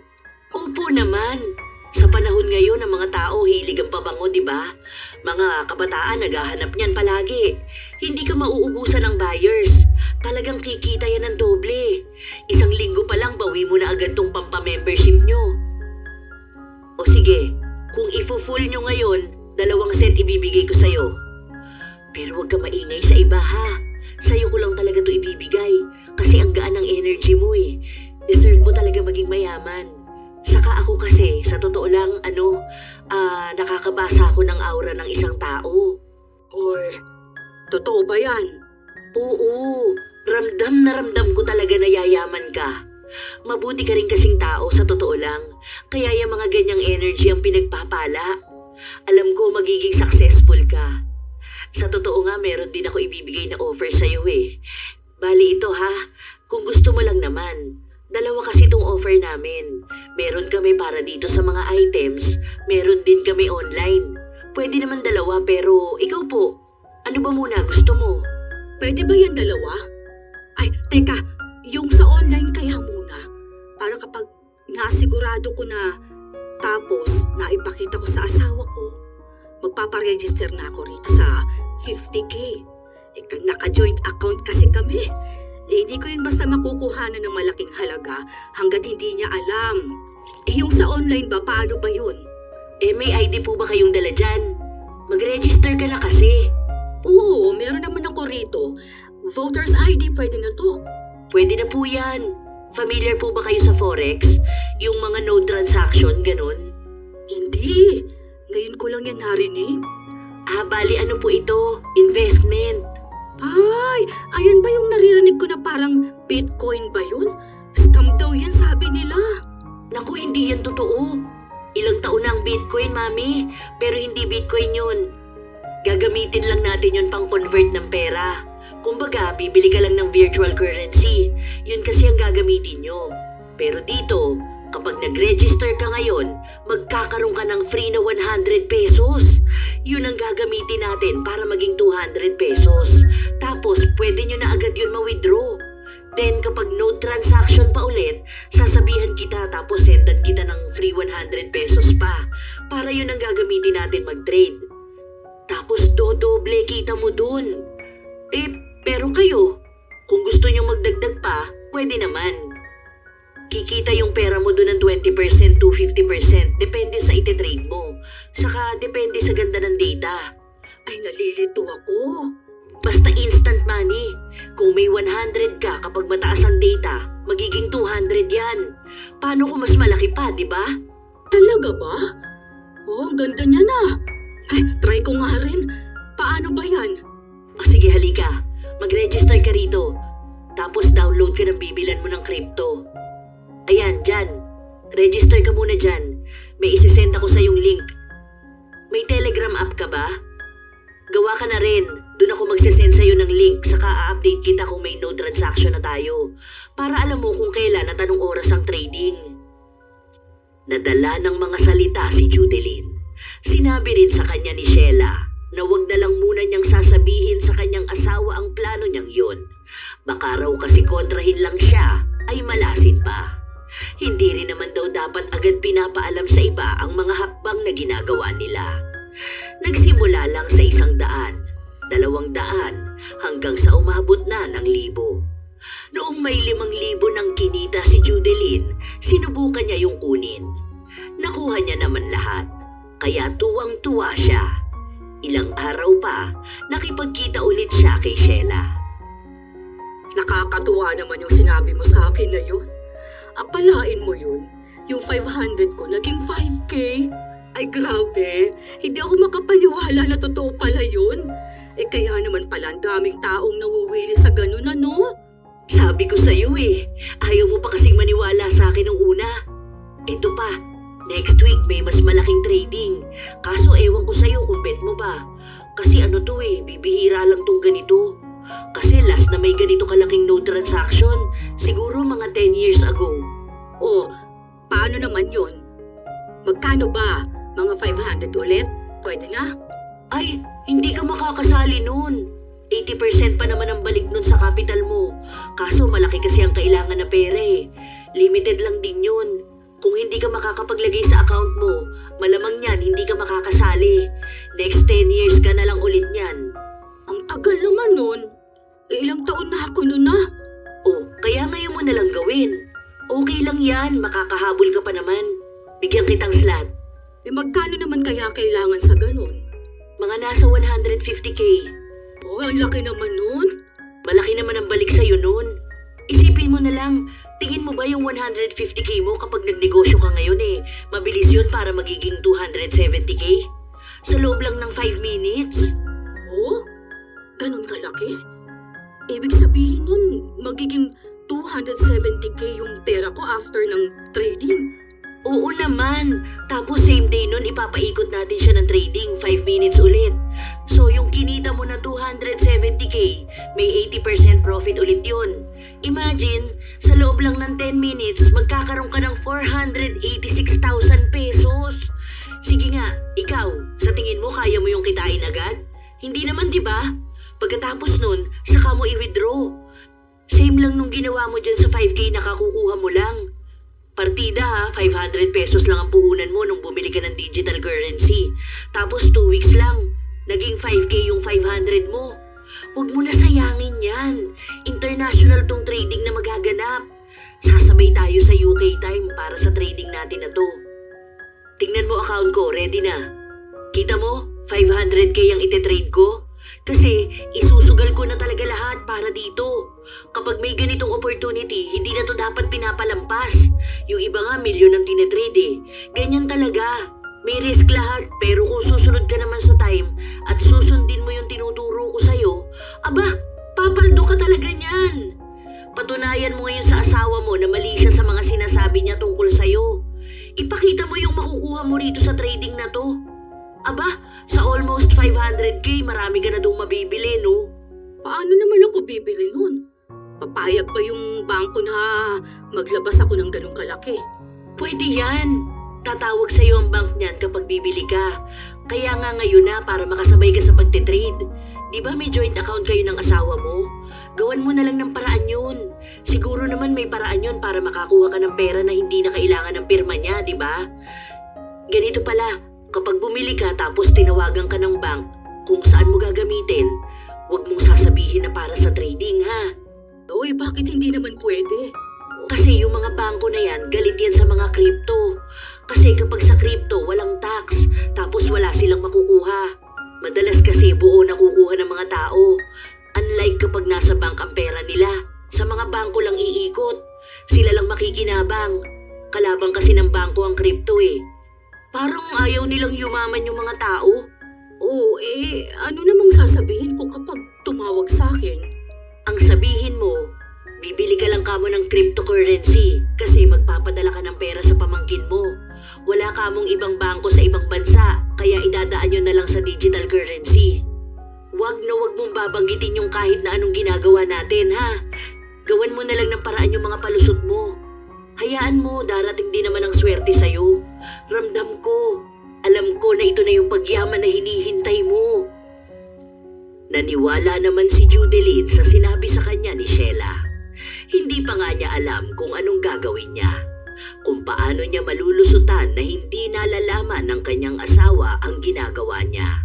Opo naman. Sa panahon ngayon ng mga tao, hilig ang pabango, di ba? Mga kabataan naghahanap niyan palagi. Hindi ka mauubusan ng buyers. Talagang kikita yan ng doble. 1 linggo pa lang, bawi mo na agad tong pampamembership nyo. O sige, kung ifo-full nyo ngayon, 2 set ibibigay ko sa'yo. Pero huwag ka maingay sa iba ha. Sa'yo ko lang talaga to ibibigay kasi ang gaan ng energy mo eh. Deserve mo talaga maging mayaman. Saka ako kasi, sa totoo lang, nakakabasa ako ng aura ng isang tao. Hoy, totoo ba yan? Oo, ramdam na ramdam ko talaga na yayaman ka. Mabuti ka rin kasing tao sa totoo lang. Kaya yung mga ganyang energy ang pinagpapala. Alam ko magiging successful ka. Sa totoo nga, meron din ako ibibigay na offer sa'yo eh. Bali ito ha, kung gusto mo lang naman. 2 kasi itong offer namin. Meron kami para dito sa mga items, meron din kami online. Pwede naman 2 pero ikaw po, ano ba muna gusto mo? Pwede ba yan 2? Ay, teka, yung sa online kaya muna. Para kapag nasigurado ko na tapos naipakita ko sa asawa ko, magpaparegister na ako rito sa 50K. Naka-joint account kasi kami. Hindi ko yun basta makukuhanan ng malaking halaga hanggat hindi niya alam. Yung sa online ba, paano ba yun? May ID po ba kayong dala dyan? Mag-register ka na kasi. Oo, meron naman ako rito. Voter's ID, pwede na to. Pwede na po yan. Familiar po ba kayo sa Forex? Yung mga no transaction, ganun? Hindi. Ngayon ko lang yan narinig. Bali ano po ito? Investment. Ay, ayan ba yung naririnig ko na parang Bitcoin ba yun? Scam daw yan, sabi nila. Naku, hindi yan totoo. Ilang taon na ang Bitcoin, Mami. Pero hindi Bitcoin yun. Gagamitin lang natin yun pang convert ng pera. Kumbaga, bibili ka lang ng virtual currency. Yun kasi ang gagamitin nyo. Pero dito, kapag nag-register ka ngayon, magkakaroon ka ng free na 100 pesos. Yun ang gagamitin natin para maging 200 pesos. Tapos, pwede nyo na agad yun ma-withdraw. Then, kapag no transaction pa ulit, sasabihan kita tapos sendan kita ng free 100 pesos pa. Para yun ang gagamitin natin mag-trade. Tapos, dodoble kita mo dun. Pero kayo, kung gusto nyo magdagdag pa, pwede naman. Kikita yung pera mo doon ng 20% to 50%. Depende sa ite-trade mo. Saka depende sa ganda ng data. Ay, nalilito ako. Basta instant money. Kung may 100 ka kapag mataas ang data, magiging 200 yan. Paano kung mas malaki pa, di ba? Talaga ba? Oh, ang ganda niya na. Ay, try ko nga rin. Paano ba yan? Sige, halika. Mag-register ka rito. Tapos download ka ng bibilan mo ng crypto. Ayan, dyan. Register ka muna dyan. May isisend ako sa yung link. May Telegram app ka ba? Gawa ka na rin. Doon ako magsisend sa'yo ng link. Saka a-update kita kung may no transaction na tayo. Para alam mo kung kailan at anong oras ang trading. Nadala ng mga salita si Judeline. Sinabi rin sa kanya ni Sheila na wag na lang muna niyang sasabihin sa kanyang asawa ang plano niyang yun. Baka raw kasi kontrahin lang siya ay malasin pa. Hindi rin naman daw dapat agad pinapaalam sa iba ang mga hakbang na ginagawa nila. Nagsimula lang sa 100, 200 hanggang sa umabot na ng 1,000. Noong may 5,000 ng kinita si Judeline, sinubukan niya yung kunin. Nakuha niya naman lahat, kaya tuwang-tuwa siya. Ilang araw pa, nakipagkita ulit siya kay Sheila. Nakakatuwa naman yung sinabi mo sa akin na yun. Apalain mo yun. Yung 500 ko naging 5K. Ay grabe, hindi ako makapaniwala na totoo pala yun. Kaya naman pala ang daming taong nawuwili sa ganun ano? Sabi ko sa'yo ayaw mo pa kasing maniwala sa akin nung una. Ito pa, next week may mas malaking trading. Kaso ewan ko sa'yo kung bet mo ba. Kasi bibihira lang tong ganito. Kasi last na may ganito kalaking no transaction, siguro mga 10 years ago. Oh, paano naman yun? Magkano ba? Mga 500 ulit? Pwede na? Ay, hindi ka makakasali nun. 80% pa naman ang balik nun sa capital mo. Kaso malaki kasi ang kailangan na pera Limited lang din yun. Kung hindi ka makakapaglagay sa account mo, malamang yan hindi ka makakasali. Next 10 years ka na lang ulit niyan. Ang tagal naman nun. Ilang taon na ako nun na. Oh, kaya ngayon mo na lang gawin. Okay lang yan, makakahabol ka pa naman. Bigyan kitang slot. Magkano naman kaya kailangan sa ganun? Mga nasa 150K. Oh, ang laki naman nun. Malaki naman ang balik sa'yo nun. Isipin mo na lang, tingin mo ba yung 150K mo kapag nagnegosyo ka ngayon mabilis yun para magiging 270K? Sa loob lang ng 5 minutes. Oh? Ganun kalaki? Ibig sabihin nun, magiging 270K yung pera ko after ng trading. Oo naman. Tapos same day nun ipapaikot natin siya ng trading, 5 minutes ulit. So yung kinita mo na 270K, may 80% profit ulit yun. Imagine, sa loob lang ng 10 minutes, magkakaroon ka ng 486,000 pesos. Sige nga, ikaw, sa tingin mo kaya mo yung kitain agad? Hindi naman, di ba? Pagkatapos nun, saka mo i-withdraw. Same lang nung ginawa mo dyan sa 5K na kakukuha mo lang. Partida 500 pesos lang ang puhunan mo nung bumili ka ng digital currency. Tapos 2 weeks lang, naging 5K yung 500 mo. Huwag mo na sayangin yan. International tong trading na magaganap. Sasabay tayo sa UK time para sa trading natin na to. Tingnan mo account ko, ready na. Kita mo, 500K ang ite-trade ko. Kasi isusugal ko na talaga lahat para dito. Kapag may ganitong opportunity, hindi na to dapat pinapalampas. Yung iba nga milyon ang tinetrade Ganyan talaga. May risk lahat, pero kung susunod ka naman sa time at susundin mo yung tinuturo ko sa'yo, aba, papaldo ka talaga niyan. Patunayan mo ngayon sa asawa mo na mali siya sa mga sinasabi niya tungkol sa'yo. Ipakita mo yung makukuha mo rito sa trading na to. Aba, sa almost 500K, marami ka na doon mabibili, no? Paano naman ako bibili nun? Papayag pa yung bangko na maglabas ako ng ganung kalaki? Pwede yan. Tatawag sa'yo ang bank niyan kapag bibili ka. Kaya nga ngayon na para makasabay ka sa pagtitrade. Di ba may joint account kayo ng asawa mo? Gawan mo na lang ng paraan yun. Siguro naman may paraan yun para makakuha ka ng pera na hindi na kailangan ng pirma niya, di ba? Ganito pala, kapag bumili ka tapos tinawagan ka ng bank kung saan mo gagamitin, huwag mong sasabihin na para sa trading, ha? Uy, bakit hindi naman pwede? Kasi yung mga bangko na yan, galit yan sa mga crypto. Kasi kapag sa crypto, walang tax, tapos wala silang makukuha. Madalas kasi buo nakukuha ng mga tao. Unlike kapag nasa bank ang pera nila, sa mga bangko lang iikot. Sila lang makikinabang. Kalabang kasi ng bangko ang crypto Parang ayaw nilang yumaman yung mga tao. Oo, ano namang sasabihin ko kapag tumawag sa akin? Ang sabihin mo, bibili ka lang kamo ng cryptocurrency kasi magpapadala ka ng pera sa pamangkin mo. Wala kamong ibang bangko sa ibang bansa, kaya idadaan nyo na lang sa digital currency. Wag na wag mong babanggitin yung kahit na anong ginagawa natin, ha? Gawan mo na lang ng paraan yung mga palusot mo. Hayaan mo, darating din naman ang swerte sa'yo. Ramdam ko, alam ko na ito na yung pagyaman na hinihintay mo. Naniwala naman si Judeline sa sinabi sa kanya ni Sheila. Hindi pa nga niya alam kung anong gagawin niya. Kung paano niya malulusutan na hindi nalalaman ng kanyang asawa ang ginagawa niya.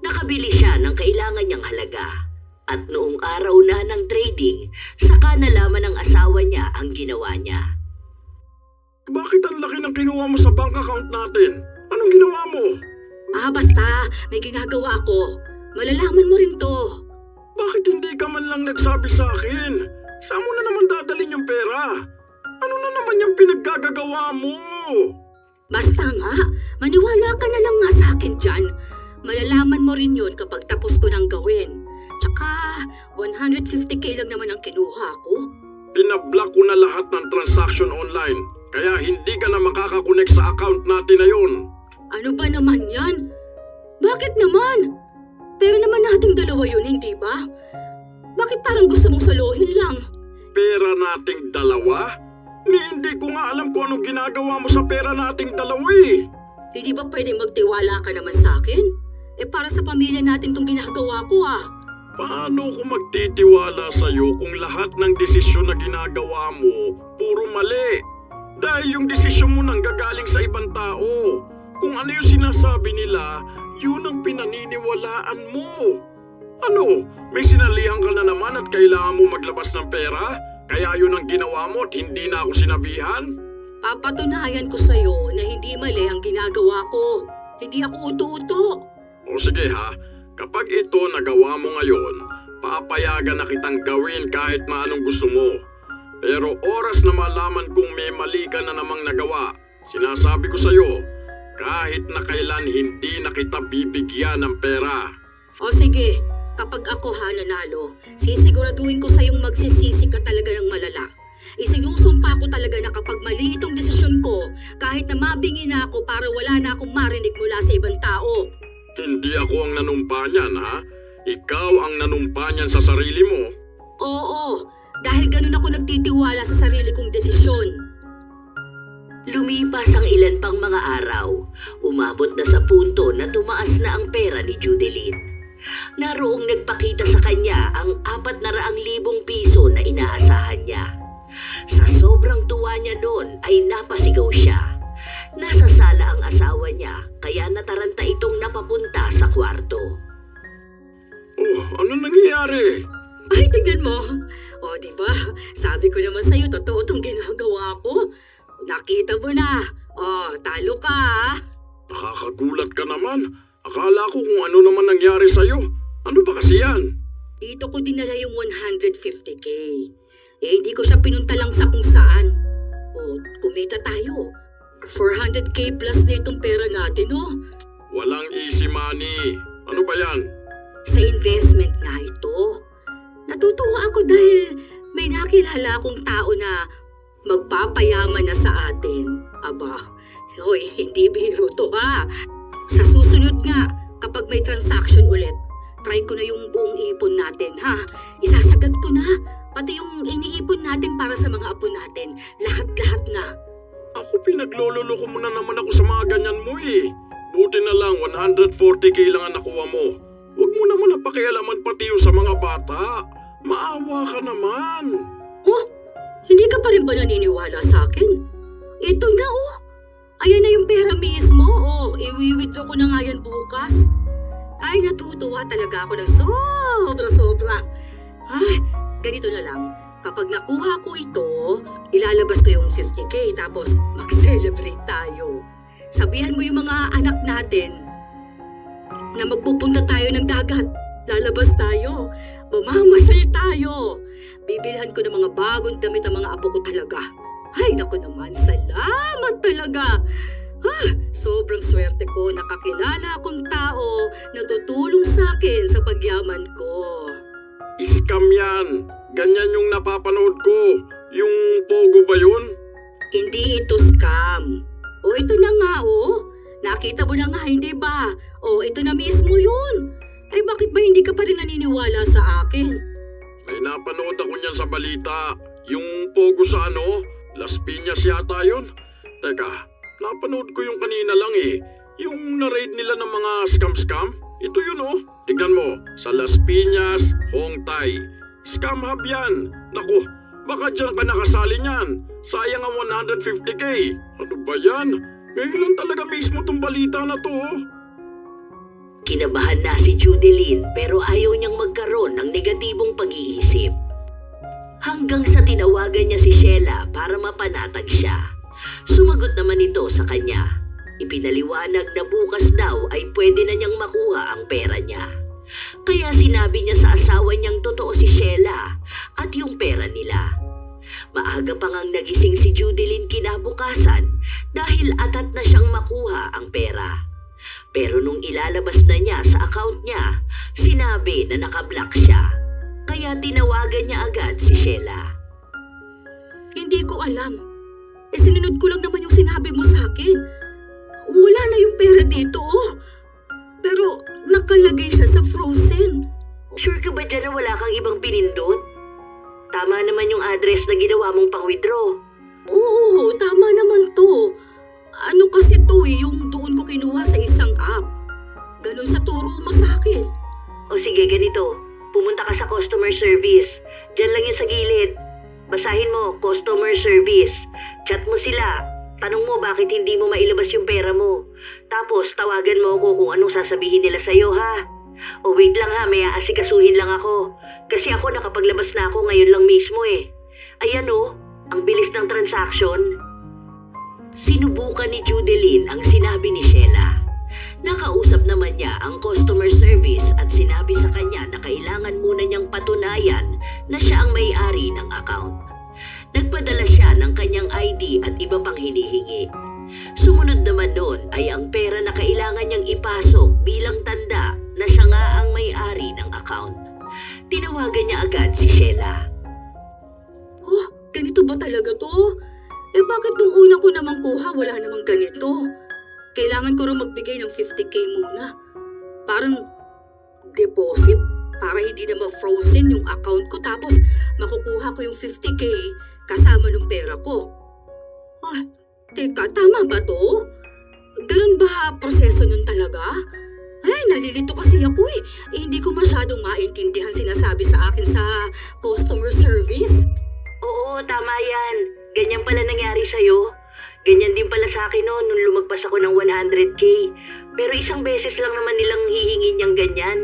Nakabili siya ng kailangan niyang halaga. At noong araw na ng trading, saka nalaman ng asawa niya ang ginawa niya. Bakit ang laki ng kinuha mo sa bank account natin? Anong ginawa mo? Basta, may ginagawa ako. Malalaman mo rin to. Bakit hindi ka man lang nagsabi sa akin? Saan mo na naman dadalhin yung pera? Ano na naman yung pinaggagawa mo? Basta nga, maniwala ka na lang nga sa akin dyan. Malalaman mo rin yun kapag tapos ko nang gawin. Tsaka, 150k lang naman ang kinuha ko. Pinablock ko na lahat ng transaction online, kaya hindi ka na makakakonect sa account natin na yun. Ano ba naman yan? Bakit naman? Pero naman nating dalawa yun, hindi ba? Bakit parang gusto mong saluhin lang? Pera nating dalawa? Hindi ko nga alam kung anong ginagawa mo sa pera nating dalawa eh. Hindi ba pwedeng magtiwala ka naman sa akin? Para sa pamilya natin tong ginagawa ko Paano ko magtitiwala sa'yo kung lahat ng desisyon na ginagawa mo, puro mali? Dahil yung desisyon mo nang gagaling sa ibang tao. Kung ano yung sinasabi nila, yun ang pinaniniwalaan mo. Ano, may sinalihan ka na naman at kailangan mo maglabas ng pera? Kaya yun ang ginawa mo at hindi na ako sinabihan? Papatunayan ko sa'yo na hindi mali ang ginagawa ko. Hindi ako uto-uto. O sige ha, kapag ito nagawa mo ngayon, papayagan na kitang gawin kahit maanong gusto mo. Pero oras na malaman kung may mali ka na namang nagawa, sinasabi ko sa'yo, kahit na kailan hindi na kita bibigyan ng pera. O sige, kapag ako nanalo, sisiguraduhin ko sa'yong magsisisi ka talaga ng malala. Isinusumpa ko talaga na kapag mali itong desisyon ko, kahit na mabingi na ako para wala na akong marinig mula sa ibang tao. Hindi ako ang nanumpa niyan, ha? Ikaw ang nanumpa niyan sa sarili mo. Oo, dahil ganun ako nagtitiwala sa sarili kong desisyon. Lumipas ang ilan pang mga araw, umabot na sa punto na tumaas na ang pera ni Judeline. Naroong nagpakita sa kanya ang 400,000 piso na inaasahan niya. Sa sobrang tuwa niya noon ay napasigaw siya. Nasa sala ang asawa niya kaya nataranta itong napapunta sa kwarto. Oh, ano nangyayari? Ay, tignan mo. O, diba? Sabi ko naman sa'yo, totoo itong ginagawa ko. Nakita mo na. O, talo ka Nakakagulat ka naman. Akala ko kung ano naman nangyari sa'yo. Ano ba kasi yan? Dito ko dinala yung 150k. Hindi ko siya pinunta lang sa kung saan. O, kumita tayo. 400k plus na itong pera natin, Walang easy money. Ano ba yan? Sa investment nga ito. Natutuwa ako dahil may nakilala akong tao na magpapayaman na sa atin. Aba, hoy, hindi biro to Sa susunod nga, kapag may transaction ulit, try ko na yung buong ipon natin Isasagad ko na, pati yung iniipon natin para sa mga apo natin. Lahat-lahat na. Ako pinaglololoko mo na naman ako sa mga ganyan mo eh. Buti na lang 140k lang ang nakuha mo. Huwag mo naman napakialaman pati yung sa mga bata. Maawa ka naman. Oh, hindi ka pa rin ba naniniwala sa akin? Ito na Ayan na yung pera mismo. Iwi-withdraw ko na nga yan bukas. Ay, natutuwa talaga ako ng sobra-sobra. Ay, ganito na lang. Kapag nakuha ko ito, ilalabas ko yung 50k tapos mag-celebrate tayo. Sabihan mo yung mga anak natin na magpupunta tayo ng dagat. Lalabas tayo. Mamamasyal tayo. Bibilhan ko ng mga bagong damit ang mga apo ko talaga. Ay, naku naman, salamat talaga. Sobrang swerte ko, nakakilala akong tao na tutulong sa akin sa pagyaman ko. Scam yan. Ganyan yung napapanood ko. Yung Pogo ba yun? Hindi ito scam. Ito na nga Nakita mo na nga, hindi ba? Ito na mismo yun. Ay, bakit ba hindi ka pa rin naniniwala sa akin? May napanood ako niyan sa balita. Yung Pogo sa Las Piñas yata yun. Teka, napanood ko yung kanina lang eh. Yung na-raid nila ng mga scam-scam. Ito yun Tignan mo, sa Las Piñas, Hongtay. Scam hub yan. Naku, baka dyan ka nakasali niyan. Sayang ang 150k. Ano ba yan? Ngayon lang talaga mismo tong balita na to Kinabahan na si Judeline pero ayaw niyang magkaroon ng negatibong pag-iisip. Hanggang sa tinawagan niya si Sheila para mapanatag siya. Sumagot naman ito sa kanya. Ipinaliwanag na bukas daw ay pwede na niyang makuha ang pera niya. Kaya sinabi niya sa asawa niyang totoo si Sheila at yung pera nila. Maaga pa ngang nagising si Judeline kinabukasan dahil atat na siyang makuha ang pera. Pero nung ilalabas na niya sa account niya, sinabi na nakablock siya. Kaya tinawagan niya agad si Sheila. Hindi ko alam. Sinunod ko lang naman yung sinabi mo sa akin. Wala na yung pera dito, oh. Pero nakalagay siya sa frozen. Sure ka ba dyan na wala kang ibang pinindot? Tama naman yung address na ginawa mong pang-withdraw. Oo, tama naman to. Ano kasi to yung doon ko kinuha sa isang app. Ganun sa turo mo sa akin. O sige, ganito. Pumunta ka sa customer service. Diyan lang yun sa gilid. Basahin mo, customer service. Chat mo sila. Tanong mo bakit hindi mo mailabas yung pera mo. Tapos tawagan mo ako kung anong sasabihin nila sa'yo, ha? O wait lang ha, may aasikasuhin lang ako. Kasi ako nakapaglabas na ako ngayon lang mismo eh. Ayan o, ang bilis ng transaction. Sinubukan ni Judeline ang sinabi ni Sheila. Nakausap naman niya ang customer service at sinabi sa kanya na kailangan muna niyang patunayan na siya ang may-ari ng account. Nagpadala siya ng kanyang ID at iba pang hinihingi. Sumunod naman noon ay ang pera na kailangan niyang ipasok bilang tanda na siya nga ang may-ari ng account. Tinawagan niya agad si Sheila. Oh, ganito ba talaga to? Bakit nung una ko namang kuha wala namang ganito? Kailangan ko rin magbigay ng 50k muna. Parang deposit para hindi na ma-frozen yung account ko tapos makukuha ko yung 50k kasama ng pera ko. Ah, teka, tama ba to? Ganun ba proseso nun talaga? Ay, nalilito kasi ako eh. Hindi ko masyadong maintindihan sinasabi sa akin sa customer service. Oo, tama yan. Ganyan pala nangyari sa'yo. Ganyan din pala sa akin noon nung lumagpas ako ng 100k. Pero isang beses lang naman nilang hihingin niyang ganyan.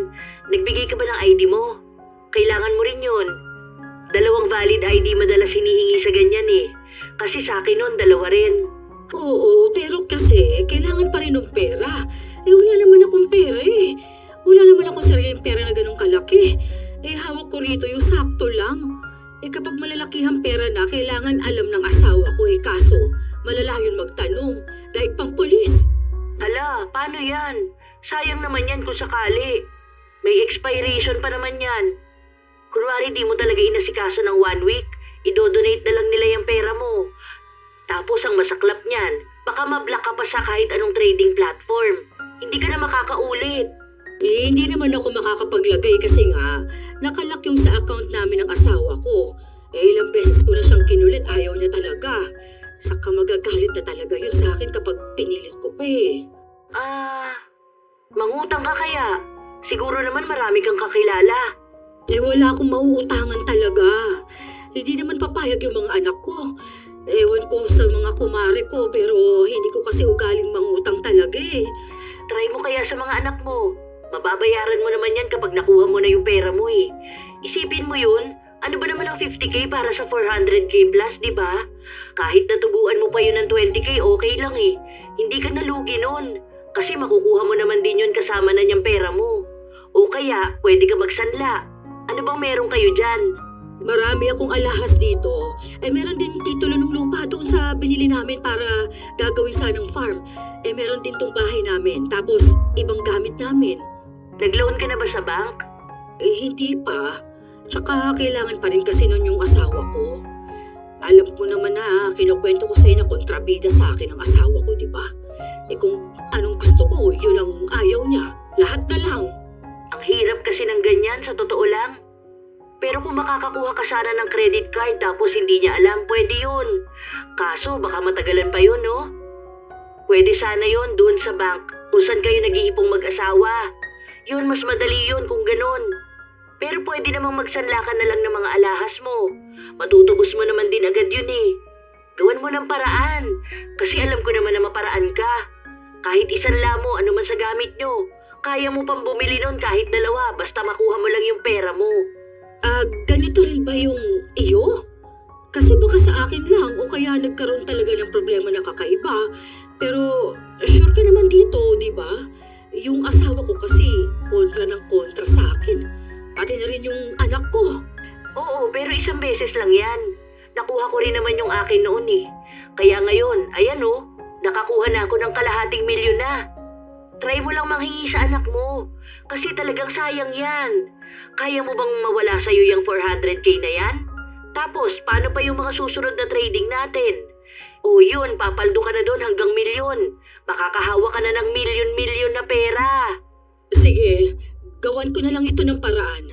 Nagbigay ka ba ng ID mo? Kailangan mo rin yun. 2 valid ID madalas hinihingi sa ganyan eh. Kasi sa akin noon 2 rin. Oo, pero kasi kailangan pa rin ng pera. Wala naman akong pera eh. Wala naman akong sariling pera na ganun kalaki. Hawak ko rito yung sakto lang. Kapag malalakihang pera na, kailangan alam ng asawa ko kaso malala yun magtanong. Dahil pang pulis. Ala, paano yan? Sayang naman yan kung sakali. May expiration pa naman yan. Kunwari di mo talaga inasikaso ng 1 week, idodonate na lang nila yung pera mo. Tapos ang masaklap niyan, baka mablock ka pa sa kahit anong trading platform. Hindi ka na makakaulit. Hindi naman ako makakapaglagay kasi nga, nakalak yung sa account namin ng asawa ko. Ilang beses ko na siyang kinulit, ayaw niya talaga. Saka magagalit na talaga yun sa akin kapag pinilit ko pa eh. Mangutang ka kaya? Siguro naman marami kang kakilala. Wala akong mauutangan talaga. Hindi naman papayag yung mga anak ko. Ewan ko sa mga kumare ko pero hindi ko kasi ugaling mangutang talaga eh. Try mo kaya sa mga anak mo. Mababayaran mo naman yan kapag nakuha mo na yung pera mo eh. Isipin mo yun, ano ba naman ang 50k para sa 400k plus, di ba? Kahit natubuan mo pa yun ng 20k, okay lang eh. Hindi ka nalugi nun. Kasi makukuha mo naman din yun kasama na niyang pera mo. O kaya, pwede ka magsanla. Ano bang meron kayo dyan? Marami akong alahas dito. Meron din titulo ng lupa doon sa binili namin para gagawin sanang farm. Meron din tong bahay namin. Tapos, ibang gamit namin. Nag-loan ka na ba sa bank? Hindi pa. Tsaka kailangan pa rin kasi nun yung asawa ko. Alam mo naman na kinukwento ko sa'yo na kontrabida sa akin ang asawa ko, di ba? Kung anong gusto ko, yun ang ayaw niya. Lahat na lang. Ang hirap kasi ng ganyan, sa totoo lang. Pero kung makakakuha ka sana ng credit card tapos hindi niya alam, pwede yun. Kaso baka matagalan pa yun, no? Pwede sana yun doon sa bank kung saan kayo nag-iipong mag-asawa. Yun, mas madali yun kung ganun. Pero pwede namang magsanla ka na lang ng mga alahas mo. Matutubos mo naman din agad yun eh. Gawan mo ng paraan. Kasi alam ko naman na maparaan ka. Kahit isanla mo, ano man sa gamit nyo. Kaya mo pang bumili nun kahit dalawa basta makuha mo lang yung pera mo. Ganito rin ba yung iyo? Kasi baka sa akin lang o kaya nagkaroon talaga ng problema na kakaiba. Pero sure ka naman dito, di ba? Yung asawa ko kasi kontra ng kontra sa akin. Pati na rin yung anak ko. Oo, pero isang beses lang yan. Nakuha ko rin naman yung akin noon eh. Kaya ngayon, ayan oh, nakakuha na ako ng kalahating milyon na. Try mo lang manghingi sa anak mo. Kasi talagang sayang yan. Kaya mo bang mawala sa'yo yung 400k na yan? Tapos, paano pa yung mga susunod na trading natin? O yun, papaldo ka na doon hanggang milyon. Makakahawa ka na ng milyon-milyon na pera. Sige, gawan ko na lang ito ng paraan.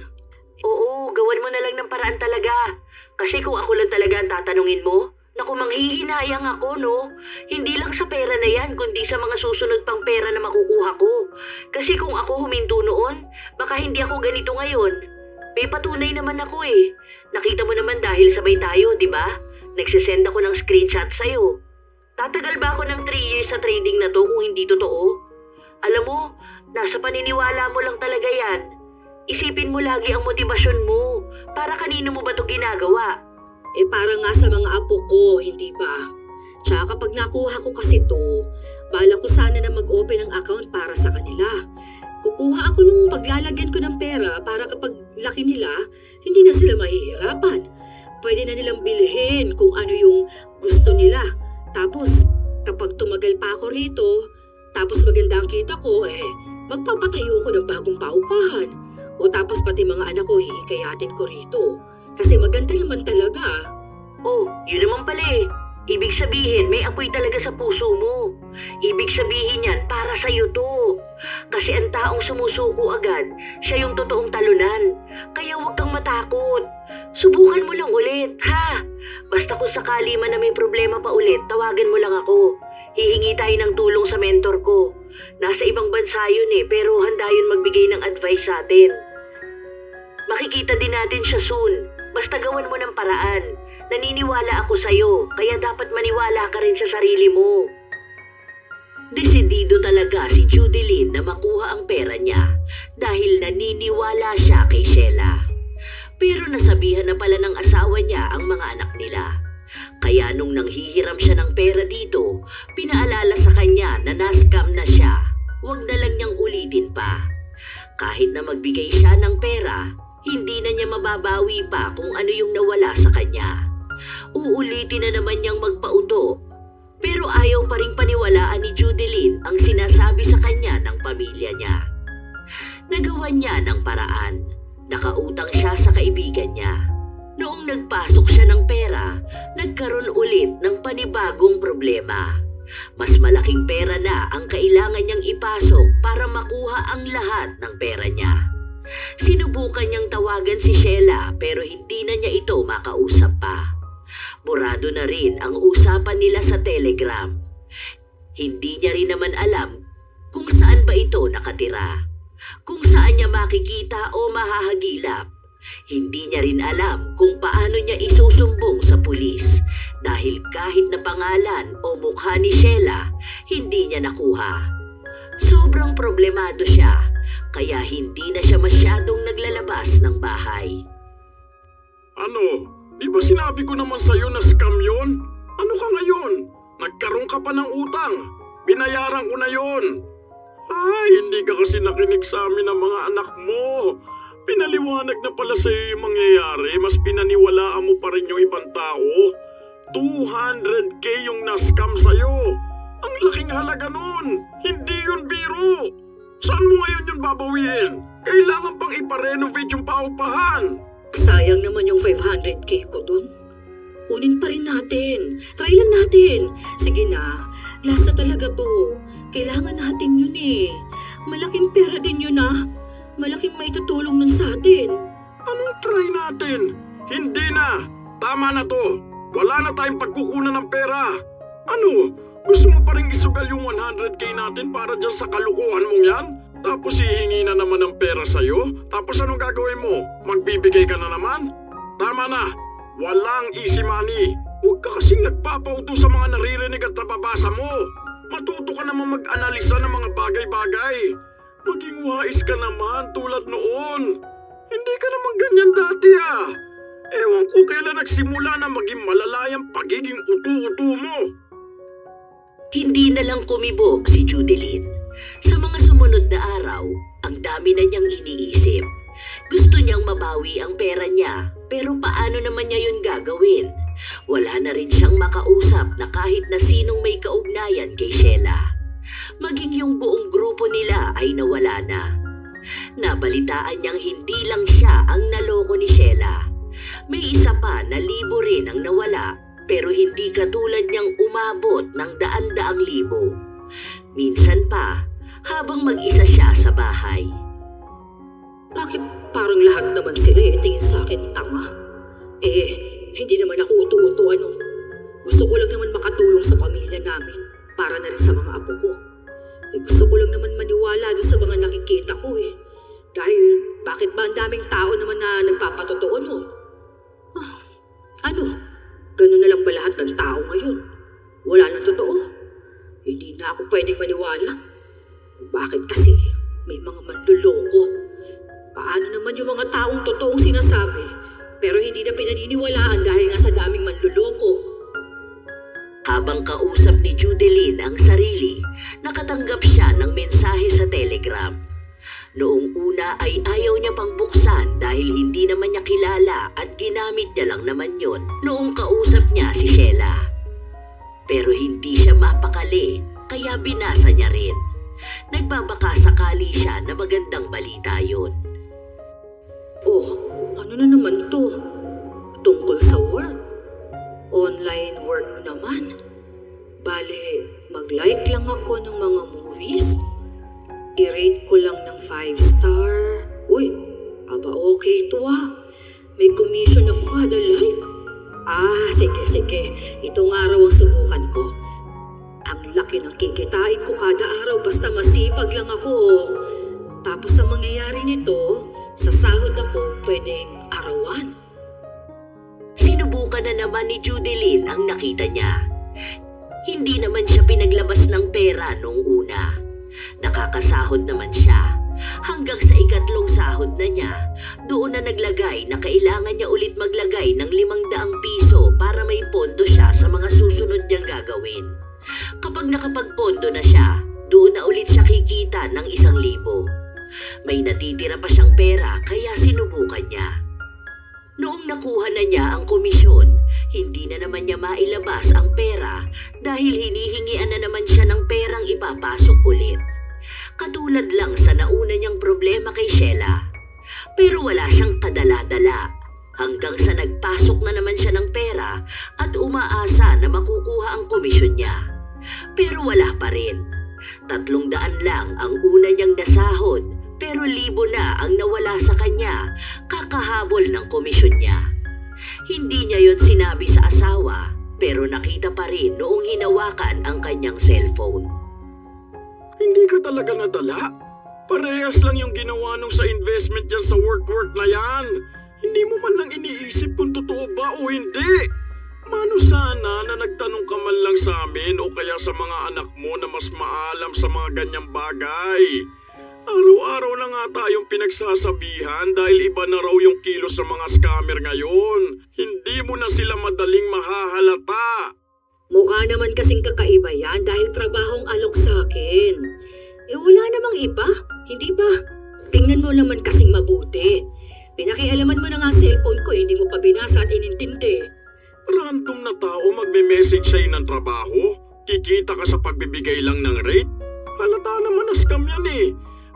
Oo, gawan mo na lang ng paraan talaga. Kasi kung ako lang talaga ang tatanungin mo, naku, manghihinayang ako, no? Hindi lang sa pera na yan, kundi sa mga susunod pang pera na makukuha ko. Kasi kung ako huminto noon, baka hindi ako ganito ngayon. May patunay naman ako eh. Nakita mo naman dahil sabay tayo, di ba? Nagsisend ako ng screenshot sa'yo. Tatagal ba ako ng 3 years sa trading na to kung hindi totoo? Alam mo, nasa paniniwala mo lang talaga yan. Isipin mo lagi ang motibasyon mo. Para kanino mo ba to ginagawa? Para nga sa mga apo ko, hindi ba? Tsaka kapag nakuha ko kasi to, bala ko sana na mag-open ng account para sa kanila. Kukuha ako nung paglalagyan ko ng pera para kapag laki nila, hindi na sila mahihirapan. Pwede na nilang bilhin kung ano yung gusto nila. Tapos, kapag tumagal pa ako rito, tapos maganda ang kita ko, magpapatayo ko ng bagong paupahan. O tapos pati mga anak ko, hihikayatin ko rito. Kasi maganda naman talaga. Oh, yun naman pala eh. Ibig sabihin, may apoy talaga sa puso mo. Ibig sabihin yan, para sa'yo to. Kasi ang taong sumusuko agad, siya yung totoong talunan. Kaya huwag kang matakot. Subukan mo lang ulit, ha? Basta kung sakali man na may problema pa ulit, tawagan mo lang ako. Hihingi tayo ng tulong sa mentor ko. Nasa ibang bansa yun pero handa yun magbigay ng advice sa atin. Makikita din natin siya soon. Basta gawan mo ng paraan. Naniniwala ako sa'yo, kaya dapat maniwala ka rin sa sarili mo. Desidido talaga si Judilyn na makuha ang pera niya dahil naniniwala siya kay Sheila. Pero nasabihan na pala ng asawa niya ang mga anak nila. Kaya nung nanghihiram siya ng pera dito, pinaalala sa kanya na na-scam na siya. Huwag na lang niyang ulitin pa. Kahit na magbigay siya ng pera, hindi na niya mababawi pa kung ano yung nawala sa kanya. Uulitin na naman niyang magpauto. Pero ayaw pa ring paniwalaan ni Judilyn ang sinasabi sa kanya ng pamilya niya. Nagawan niya ng paraan. Nakautang siya sa kaibigan niya. Noong nagpasok siya ng pera, nagkaroon ulit ng panibagong problema. Mas malaking pera na ang kailangan niyang ipasok para makuha ang lahat ng pera niya. Sinubukan niyang tawagan si Sheila pero hindi na niya ito makausap pa. Burado na rin ang usapan nila sa Telegram. Hindi niya rin naman alam kung saan ba ito nakatira, kung saan niya makikita o mahahagilap. Hindi niya rin alam kung paano niya isusumbong sa pulis dahil kahit na pangalan o mukha ni Sheila, hindi niya nakuha. Sobrang problemado siya, kaya hindi na siya masyadong naglalabas ng bahay. Ano? Di ba sinabi ko naman sa'yo na scam yun? Ano ka ngayon? Nagkaroon ka pa ng utang. Binayaran ko na yun. Ay, hindi ka kasi nakinig sa amin ng mga anak mo. Pinaliwanag na pala sa'yo yung mangyayari, mas pinaniwalaan mo pa rin yung ibang tao. 200k yung na-scam sa'yo. Ang laking halaga nun. Hindi yun biro. Saan mo ngayon yun babawiin? Kailangan pang iparenovate yung paupahan. Sayang naman yung 500k ko dun. Kunin pa rin natin. Try lang natin. Sige na, last na talaga to. Kailangan natin yun Malaking pera din yun Malaking maitutulong nun sa atin. Anong try natin? Hindi na. Tama na to. Wala na tayong pagkukunan ng pera. Ano? Gusto mo pa rin isugal yung 100k natin para dyan sa kalukuhan mong yan? Tapos hihingi na naman ng pera sa'yo? Tapos anong gagawin mo? Magbibigay ka na naman? Tama na. Walang easy money. Huwag ka kasing nagpapauto sa mga naririnig at nababasa mo. Matuto ka naman mag-analisa ng mga bagay-bagay. Maging wais ka naman tulad noon. Hindi ka naman ganyan dati ah. Ewan ko kailan nagsimula na maging malalayang pagiging utu-utu mo. Hindi na lang kumibo si Judeline. Sa mga sumunod na araw, ang dami na niyang iniisip. Gusto niyang mabawi ang pera niya, pero paano naman niya yun gagawin? Wala na rin siyang makausap na kahit na sinong may kaugnayan kay Sheila. Maging yung buong grupo nila ay nawala na. Nabalitaan niyang hindi lang siya ang naloko ni Sheila. May isa pa na libo rin ang nawala, pero hindi katulad niyang umabot ng daan-daang libo. Minsan pa, habang mag-isa siya sa bahay. Bakit parang lahat naman sila tingin sa akin tanga? Hindi naman ako utu-utu ano. Gusto ko lang naman makatulong sa pamilya namin para na rin sa mga apo ko. Gusto ko lang naman maniwala doon sa mga nakikita ko Dahil bakit ba ang daming tao naman na nagpapatotoo no? Ano? Ganun na lang ba lahat ng tao ngayon? Wala nang totoo? Hindi na ako pwedeng maniwala. Bakit kasi may mga manloloko? Paano naman yung mga taong totoong sinasabi pero hindi na pinaniniwalaan dahil nga sa daming manloloko? Habang kausap ni Judeline ang sarili, nakatanggap siya ng mensahe sa Telegram. Noong una ay ayaw niya pang buksan dahil hindi naman niya kilala at ginamit niya lang naman yon noong kausap niya si Sheila. Pero hindi siya mapakali kaya binasa niya rin. Nagbabaka sakali siya na magandang balita yon. Ano na naman to? Tungkol sa work? Online work naman? Bale, mag-like lang ako ng mga movies? I-rate ko lang ng 5 star? Uy, okay to May commission ako kada like. Sige. Itong araw ang subukan ko. Ang laki ng kikitain ko kada araw basta masipag lang ako. Tapos ang mangyayari nito, sa sahod ako pwedeng arawan. Sinubukan na naman ni Judeline ang nakita niya. Hindi naman siya pinaglabas ng pera noong una. Nakakasahod naman siya. Hanggang sa ikatlong sahod na niya, doon na naglagay na kailangan niya ulit maglagay ng 500 piso para may pondo siya sa mga susunod niyang gagawin. Kapag nakapagpondo na siya, doon na ulit siya kikita ng 1,000. May natitira pa siyang pera kaya sinubukan niya. Noong nakuha na niya ang komisyon, hindi na naman niya mailabas ang pera dahil hinihingian na naman siya ng perang ipapasok ulit. Katulad lang sa nauna niyang problema kay Sheila. Pero wala siyang kadala-dala hanggang sa nagpasok na naman siya ng pera at umaasa na makukuha ang komisyon niya. Pero wala pa rin. 300 lang ang una niyang nasahod pero 1,000 na ang nawala sa kanya kakahabol ng komisyon niya. Hindi niya yon sinabi sa asawa pero nakita pa rin noong hinawakan ang kanyang cellphone. Hindi ka talaga nadala? Parehas lang yung ginawa nung sa investment dyan sa work na yan. Hindi mo man lang iniisip kung totoo ba o hindi. Mano sana na nagtanong ka man lang sa amin o kaya sa mga anak mo na mas maalam sa mga ganyang bagay. Araw-araw na nga tayong pinagsasabihan dahil iba na raw yung kilos ng mga scammer ngayon. Hindi mo na sila madaling mahahalata. Mukha naman kasing kakaiba yan dahil trabahong alok sa akin. Wala namang iba, hindi ba? Tingnan mo naman kasing mabuti. Pinakialaman mo na nga cellphone ko, hindi mo pa binasa at inintindi. Random na tao magme-message sa'yo ng trabaho? Kikita ka sa pagbibigay lang ng rate? Halata naman na scam yan eh.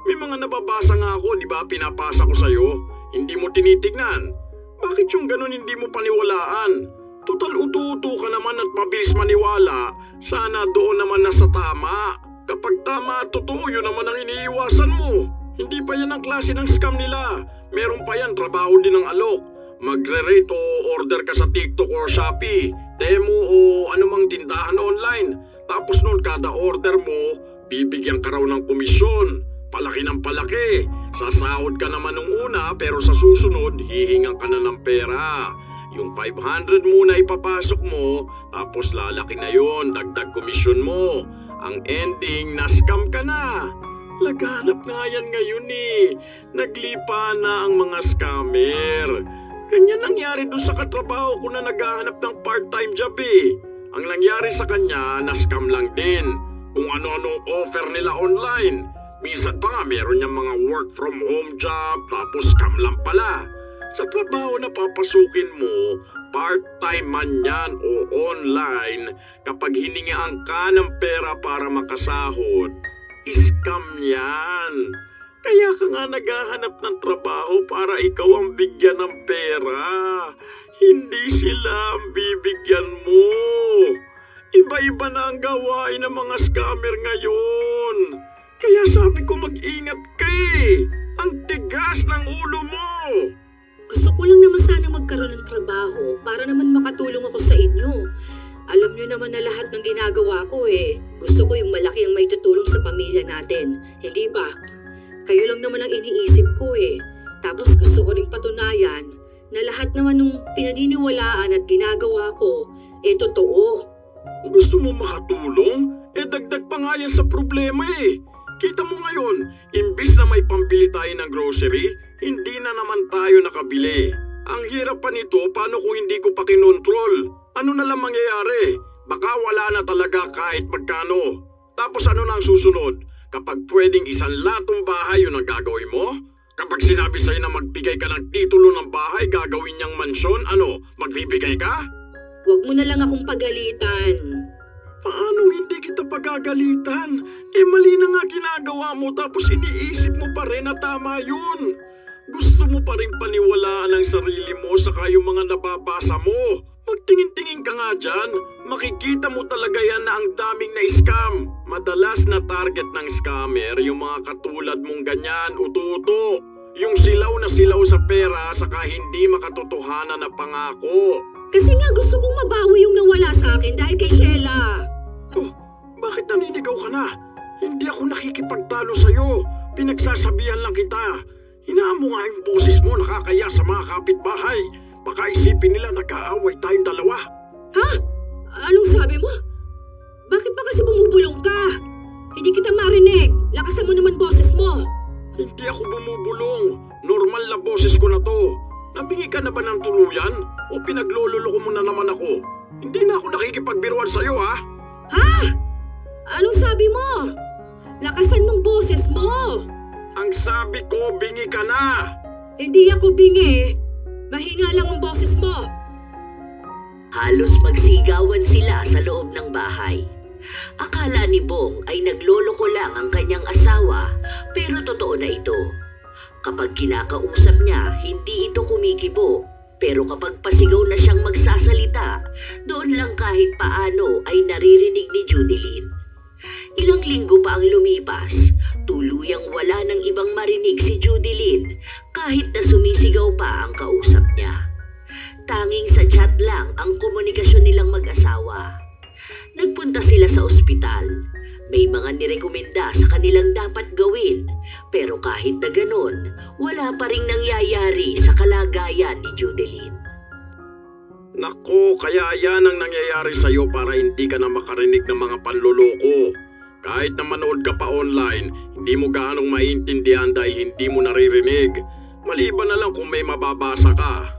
May mga nababasa nga ako, di ba pinapasa ko sa'yo? Hindi mo tinitignan. Bakit yung ganun hindi mo paniwalaan? Total utu-utu ka naman at mabilis maniwala. Sana doon naman nasa tama. Kapag tama at totoo, yun naman ang iniiwasan mo. Hindi pa yan ang klase ng scam nila. Meron pa yan, trabaho din ng alok. Magre-rate o order ka sa TikTok or Shopee, Temu o anumang tindahan online. Tapos noon kada order mo, bibigyan ka raw ng komisyon. Palaki ng palaki. Sasahod ka naman nung una pero sa susunod, hihingan ka na ng pera. Yung 500 muna ipapasok mo, tapos lalaki na yon, dagdag komisyon mo. Ang ending, na-scam ka na. Laganap nga yan ngayon eh. Naglipa na ang mga scammer. Ganyan nangyari dun sa katrabaho ko na naghahanap ng part-time job eh. Ang nangyari sa kanya, na-scam lang din. Kung ano-ano offer nila online. Minsan pa nga meron niyang mga work from home job, tapos scam lang pala. Sa trabaho na papasukin mo, part-time man yan o online, kapag hiningaan ka ng pera para makasahod, scam yan. Kaya ka nga naghahanap ng trabaho para ikaw ang bigyan ng pera. Hindi sila ang bibigyan mo. Iba-iba na ang gawain ng mga scammer ngayon. Kaya sabi ko mag-ingat ka eh. Ang tigas ng ulo mo. Gusto ko lang naman sana magkaroon ng trabaho para naman makatulong ako sa inyo. Alam niyo naman na lahat ng ginagawa ko eh. Gusto ko yung malaki ang may tutulong sa pamilya natin. Hindi ba? Kayo lang naman ang iniisip ko eh. Tapos gusto ko rin patunayan na lahat naman nung pinaniniwalaan at ginagawa ko eh totoo. Gusto mo makatulong? Eh dagdag pa nga yan sa problema eh. Kita mo ngayon, imbis na may pambili tayo ng grocery, hindi na naman tayo nakabili. Ang hirap pa nito, paano kung hindi ko pa kinontrol? Ano na lang mangyayari? Baka wala na talaga kahit magkano. Tapos ano na ang susunod? Kapag pwedeng isang latong bahay yun ang gagawin mo? Kapag sinabi sa'yo na magbigay ka ng titulo ng bahay, gagawin niyang mansyon, ano, magbibigay ka? Huwag mo na lang akong pagalitan. Paano hindi kita pagagalitan? Eh mali na nga ginagawa mo tapos iniisip mo pa rin na tama yun. Gusto mo pa rin paniwalaan ang sarili mo saka yung mga nababasa mo. Magtingin-tingin ka nga dyan. Makikita mo talaga yan na ang daming na-scam. Madalas na target ng scammer yung mga katulad mong ganyan, ututo. Yung silaw na silaw sa pera saka hindi makatotohanan na pangako. Kasi nga gusto kong mabawi yung nawala sa akin dahil kay Sheila. Oh, bakit naninigaw ka na? Hindi ako nakikipagtalo sa'yo. Pinagsasabihan lang kita. Hinaan mo nga yung boses mo, nakakaya sa mga kapitbahay. Baka isipin nila nag-aaway tayong dalawa. Ha? Anong sabi mo? Bakit ba kasi bumubulong ka? Hindi kita marinig. Lakasan mo naman boses mo. Hindi ako bumubulong. Normal na boses ko na to. Nabingi ka na ba ng tuluyan? O pinaglololoko mo na naman ako? Hindi na ako nakikipagbiruan sa'yo ha? Ha? Anong sabi mo? Lakasan mong boses mo. Ang sabi ko, bingi ka na. Hindi ako bingi. Mahina lang ang boses mo. Halos magsigawan sila sa loob ng bahay. Akala ni Bong ay nagloloko lang ang kanyang asawa, pero totoo na ito. Kapag kinakausap niya, hindi ito kumikibo. Pero kapag pasigaw na siyang magsasalita, doon lang kahit paano ay naririnig ni Judeline. Ilang linggo pa ang lumipas, tuluyang wala ng ibang marinig si Judeline kahit na sumisigaw pa ang kausap niya. Tanging sa chat lang ang komunikasyon nilang mag-asawa. Nagpunta sila sa ospital. May mga nirekomenda sa kanilang dapat gawin, pero kahit na ganon, wala pa ring nangyayari sa kalagayan ni Judeline. Nako, kaya yan ang nangyayari sa'yo para hindi ka na makarinig ng mga panloloko. Kahit na manood ka pa online, hindi mo gaanong maintindihan dahil hindi mo naririnig. Maliban na lang kung may mababasa ka.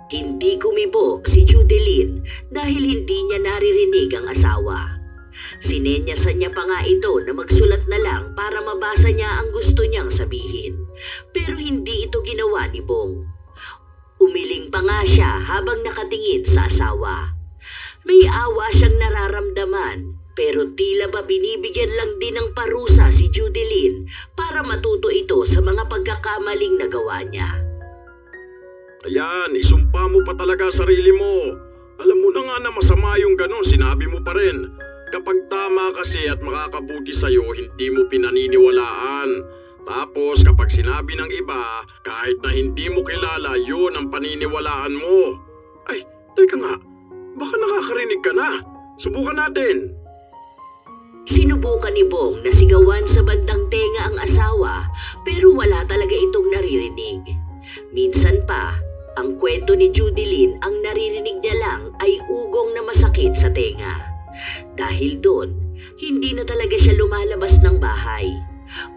Hindi kumibo si Judeline dahil hindi niya naririnig ang asawa. Sinenyasan niya pa nga ito na magsulat na lang para mabasa niya ang gusto niyang sabihin. Pero hindi ito ginawa ni Bong. Umiling pa nga siya habang nakatingin sa asawa. May awa siyang nararamdaman, pero tila ba binibigyan lang din ng parusa si Judeline para matuto ito sa mga pagkakamaling nagawa niya. Ayan, isumpa mo pa talaga sarili mo. Alam mo na nga na masama yung ganon, sinabi mo pa rin. Kapag tama kasi at makakabuti sa'yo, hindi mo pinaniniwalaan. Tapos kapag sinabi ng iba, kahit na hindi mo kilala, yun ang paniniwalaan mo. Ay, teka nga, baka nakakarinig ka na. Subukan natin. Sinubukan ni Bong na sigawan sa bandang tenga ang asawa, pero wala talaga itong naririnig. Minsan pa, ang kwento ni Judeline ang naririnig niya lang ay ugong na masakit sa tenga. Dahil doon, hindi na talaga siya lumalabas ng bahay.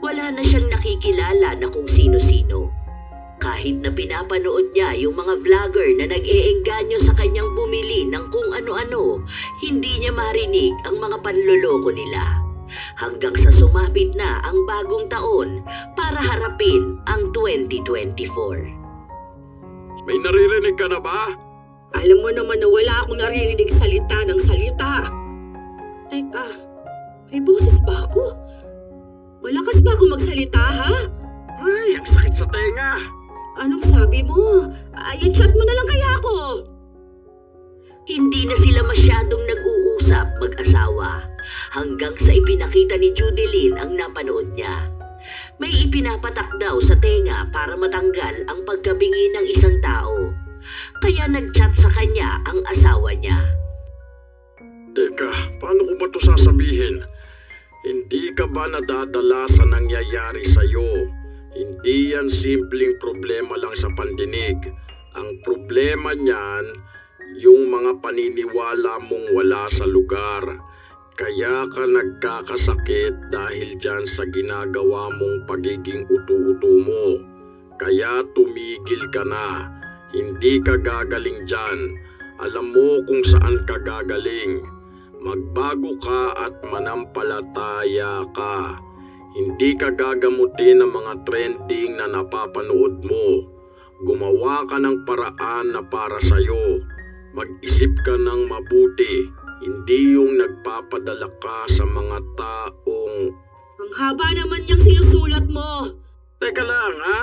Wala na siyang nakikilala na kung sino-sino. Kahit na pinapanood niya yung mga vlogger na nag-eengganyo sa kanyang bumili ng kung ano-ano, hindi niya marinig ang mga panloloko nila. Hanggang sa sumapit na ang bagong taon para harapin ang 2024. May naririnig ka na ba? Alam mo naman na wala akong naririnig salita ng salita. Teka, may boses ba ako? Malakas ba ako magsalita, ha? Ay, ang sakit sa tenga. Anong sabi mo? Ay, i-chat mo na lang kaya ako. Hindi na sila masyadong nag-uusap mag-asawa hanggang sa ipinakita ni Judeline ang napanood niya. May ipinapatak daw sa tenga para matanggal ang pagkabingi ng isang tao. Kaya nag-chat sa kanya ang asawa niya. Teka, paano ko ba ito sasabihin? Hindi ka ba nadadala sa nangyayari sa'yo? Hindi yan simpleng problema lang sa pandinig. Ang problema niyan, yung mga paniniwala mong wala sa lugar. Kaya ka nagkakasakit dahil dyan sa ginagawa mong pagiging utu-utu mo. Kaya tumigil ka na. Hindi ka gagaling dyan. Alam mo kung saan ka gagaling. Magbago ka at manampalataya ka. Hindi ka gagamutin ng mga trending na napapanood mo. Gumawa ka ng paraan na para sa'yo. Mag-isip ka ng mabuti. Hindi yung nagpapadala ka sa mga taong... Ang haba naman niyang sinusulat mo. Teka lang ha.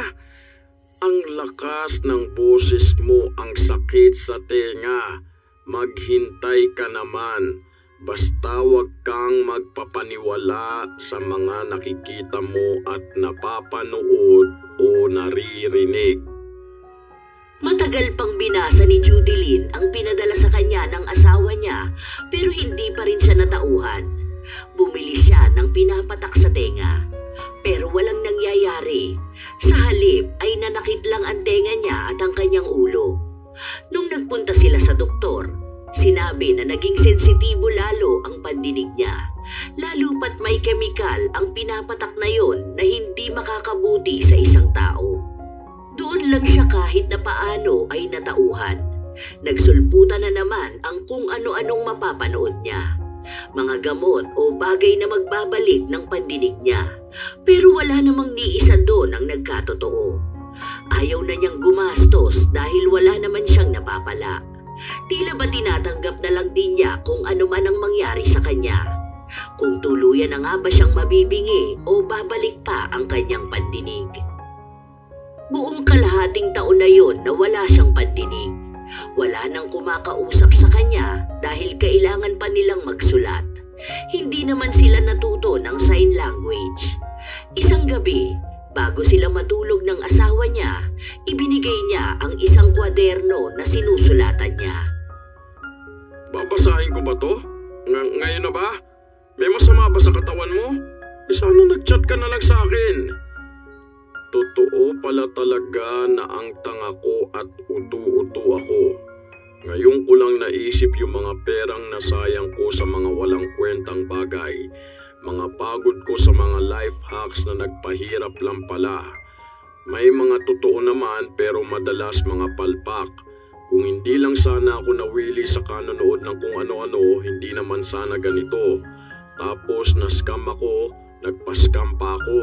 Ang lakas ng boses mo, ang sakit sa tenga. Maghintay ka naman. Basta wag kang magpapaniwala sa mga nakikita mo at napapanood o naririnig. Matagal pang binasa ni Judeline ang pinadala sa kanya ng asawa niya pero hindi pa rin siya natauhan. Bumili siya ng pinapatak sa tenga pero walang nangyayari. Sa halip ay nanakit lang ang tenga niya at ang kanyang ulo. Nung nagpunta sila sa doktor, sinabi na naging sensitibo lalo ang pandinig niya. Lalo pat may kemikal ang pinapatak na yon na hindi makakabuti sa isang tao. Doon lang siya kahit na paano ay natauhan. Nagsulputan na naman ang kung ano-anong mapapanood niya. Mga gamot o bagay na magbabalik ng pandinig niya. Pero wala namang ni isa doon ang nagkatotoo. Ayaw na niyang gumastos dahil wala naman siyang napapala. Tila ba tinatanggap na lang din niya kung ano man ang mangyari sa kanya. Kung tuluyan na nga ba siyang mabibingi o babalik pa ang kanyang pandinig. Buong kalahating taon na yon na wala siyang pandinig. Wala nang kumakausap sa kanya dahil kailangan pa nilang magsulat. Hindi naman sila natuto ng sign language. Isang gabi, bago sila matulog ng asawa niya, ibinigay niya ang isang kwaderno na sinusulatan niya. Babasahin ko ba to? Ngayon na ba? May masama ba sa katawan mo? Sana nag-chat ka na lang sa akin. Totoo pala talaga na ang tanga ko at utu-utu ako. Ngayon ko lang naisip yung mga perang nasayang ko sa mga walang kwentang bagay. Mga pagod ko sa mga life hacks na nagpahirap lang pala. May mga totoo naman pero madalas mga palpak. Kung hindi lang sana ako nawili sa kanonood ng kung ano-ano, hindi naman sana ganito. Tapos na-scam ako, nagpa-scam pa ako.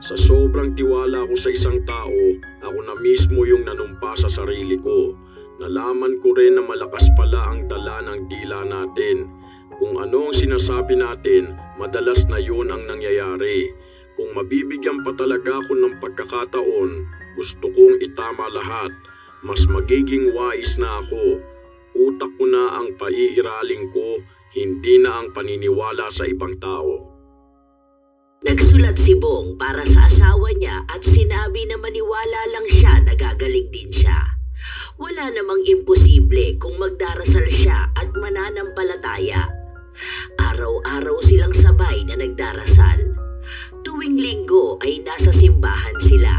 Sa sobrang tiwala ko sa isang tao, ako na mismo yung nanumpa sa sarili ko. Nalaman ko rin na malakas pala ang dala ng dila natin. Kung ano ang sinasabi natin, madalas na yun ang nangyayari. Kung mabibigyan pa talaga ako ng pagkakataon, gusto kong itama lahat. Mas magiging wise na ako. Utak ko na ang paiiraling ko, hindi na ang paniniwala sa ibang tao. Nagsulat si Bong para sa asawa niya at sinabi na maniwala lang siya na gagaling din siya. Wala namang imposible kung magdarasal siya at mananampalataya. Araw-araw silang sabay na nagdarasal. Tuwing linggo ay nasa simbahan sila.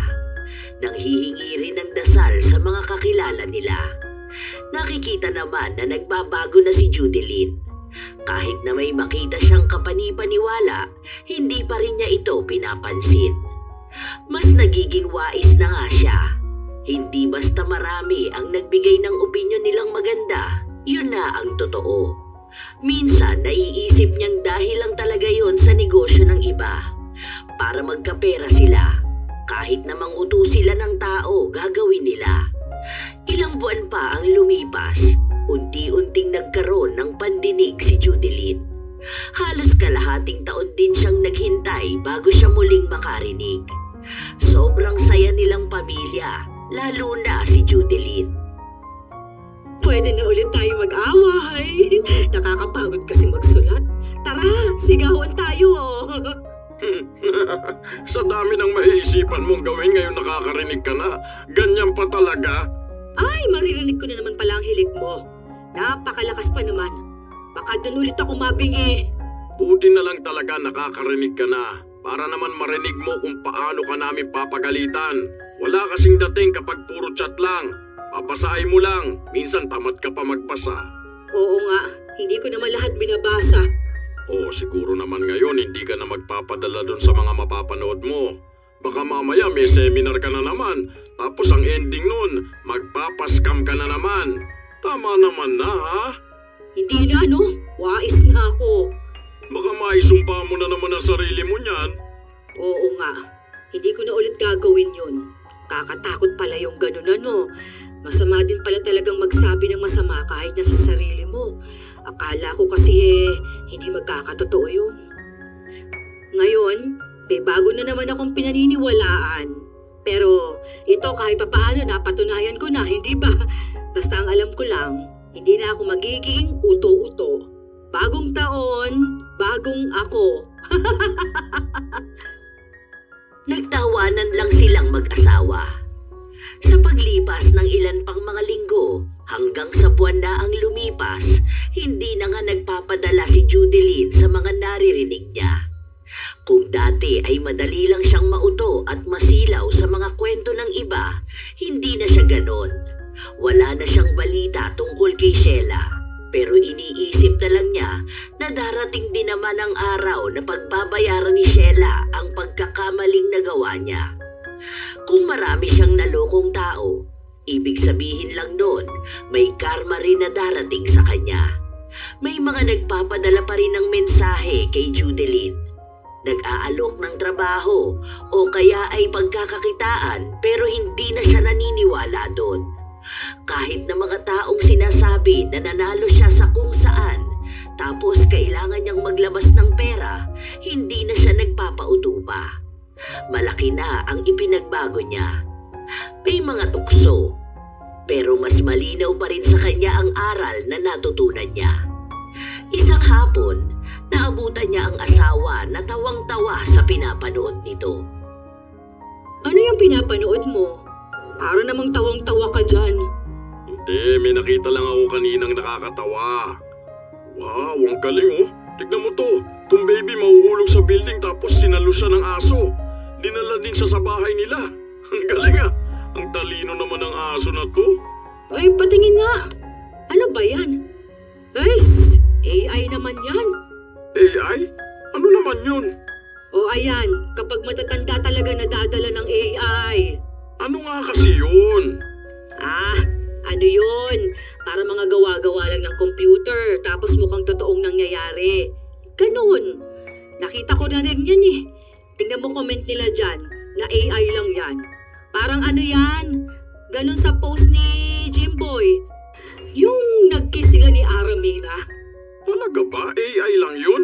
Nanghihingi rin ng dasal sa mga kakilala nila. Nakikita naman na nagbabago na si Judeline. Kahit na may makita siyang kapani-paniwala, hindi pa rin niya ito pinapansin. Mas nagiging wais na nga siya. Hindi basta marami ang nagbigay ng opinyon nilang maganda, yun na ang totoo. Minsan naiisip niyang dahil lang talaga yon sa negosyo ng iba. Para magkapera sila, kahit namang uto sila ng tao, gagawin nila. Ilang buwan pa ang lumipas, unti-unting nagkaroon ng pandinig si Judeline. Halos kalahating taon din siyang naghintay bago siya muling makarinig. Sobrang saya nilang pamilya, lalo na si Judeline. Pwede na ulit tayo mag-away. Nakakapagod kasi magsulat. Tara, sigawan tayo oh. Sa dami ng maiisipan mong gawin ngayon nakakarinig ka na. Ganyan pa talaga. Ay, maririnig ko na naman pala ang hilig mo. Napakalakas pa naman. Baka doon ulit ako mabingi. Buti na lang talaga nakakarinig ka na. Para naman marinig mo kung paano ka namin papagalitan. Wala kasing dating kapag puro chat lang. Papasahin mo lang. Minsan tamad ka pa magbasa. Oo nga, hindi ko naman lahat binabasa. Siguro naman ngayon hindi ka na magpapadala dun sa mga mapapanood mo. Baka mamaya may seminar ka na naman. Tapos ang ending nun, magpapaskam ka na naman. Tama naman na ha? Hindi na no, wais na ako. Baka maisumpa mo na naman ang sarili mo niyan. Oo nga, hindi ko na ulit gagawin yun. Kakatakot pala yung ganun ano. Masama din pala talagang magsabi ng masama kahit na sa sarili mo. Akala ko kasi hindi magkakatotoo yun. Ngayon, may bago na naman akong pinaniniwalaan. Pero ito kahit papaano napatunayan ko na, hindi ba? Basta ang alam ko lang, hindi na ako magiging uto-uto. Bagong taon, bagong ako. Nagtawanan lang silang mag-asawa. Sa paglipas ng ilan pang mga linggo, hanggang sa buwan na ang lumipas, hindi na nga nagpapadala si Judeline sa mga naririnig niya. Kung dati ay madali lang siyang mauto at masilaw sa mga kwento ng iba, hindi na siya ganon. Wala na siyang balita tungkol kay Sheila, pero iniisip na lang niya na darating din naman ang araw na pagbabayaran ni Sheila ang pagkakamaling nagawa niya. Kung marami siyang nalokong tao, ibig sabihin lang nun, may karma rin na darating sa kanya. May mga nagpapadala pa rin ng mensahe kay Judeline. Nag-aalok ng trabaho o kaya ay pagkakakitaan pero hindi na siya naniniwala doon. Kahit na mga taong sinasabi na nanalo siya sa kung saan, tapos kailangan niyang maglabas ng pera, hindi na siya nagpapauto pa. Malaki na ang ipinagbago niya. May mga tukso, pero mas malinaw pa rin sa kanya ang aral na natutunan niya. Isang hapon, naabutan niya ang asawa na tawang-tawa sa pinapanood nito. Ano yung pinapanood mo? Para namang tawang-tawa ka dyan. Hindi, may nakita lang ako kaninang nakakatawa. Wow, ang galing oh. Tignan mo to. Itong baby mahuhulog sa building tapos sinalo siya ng aso. Dinala din siya sa bahay nila. Ang galing ah. Ang talino naman ng aso na to. Ay, patingin nga. Ano ba yan? Ay, AI naman yan. AI? Ano naman yun? O ayan, kapag matatanda talaga nadadala ng AI. Ano nga kasi yun? Ano yun? Para mga gawa-gawa lang ng computer tapos mukhang totoong nangyayari. Ganun. Nakita ko na rin yan eh. Tingnan mo comment nila dyan na AI lang yan. Parang ano yan? Ganun sa post ni Jimboy. Yung nag-kiss sila ni Aramina. Talaga ba? AI lang yun?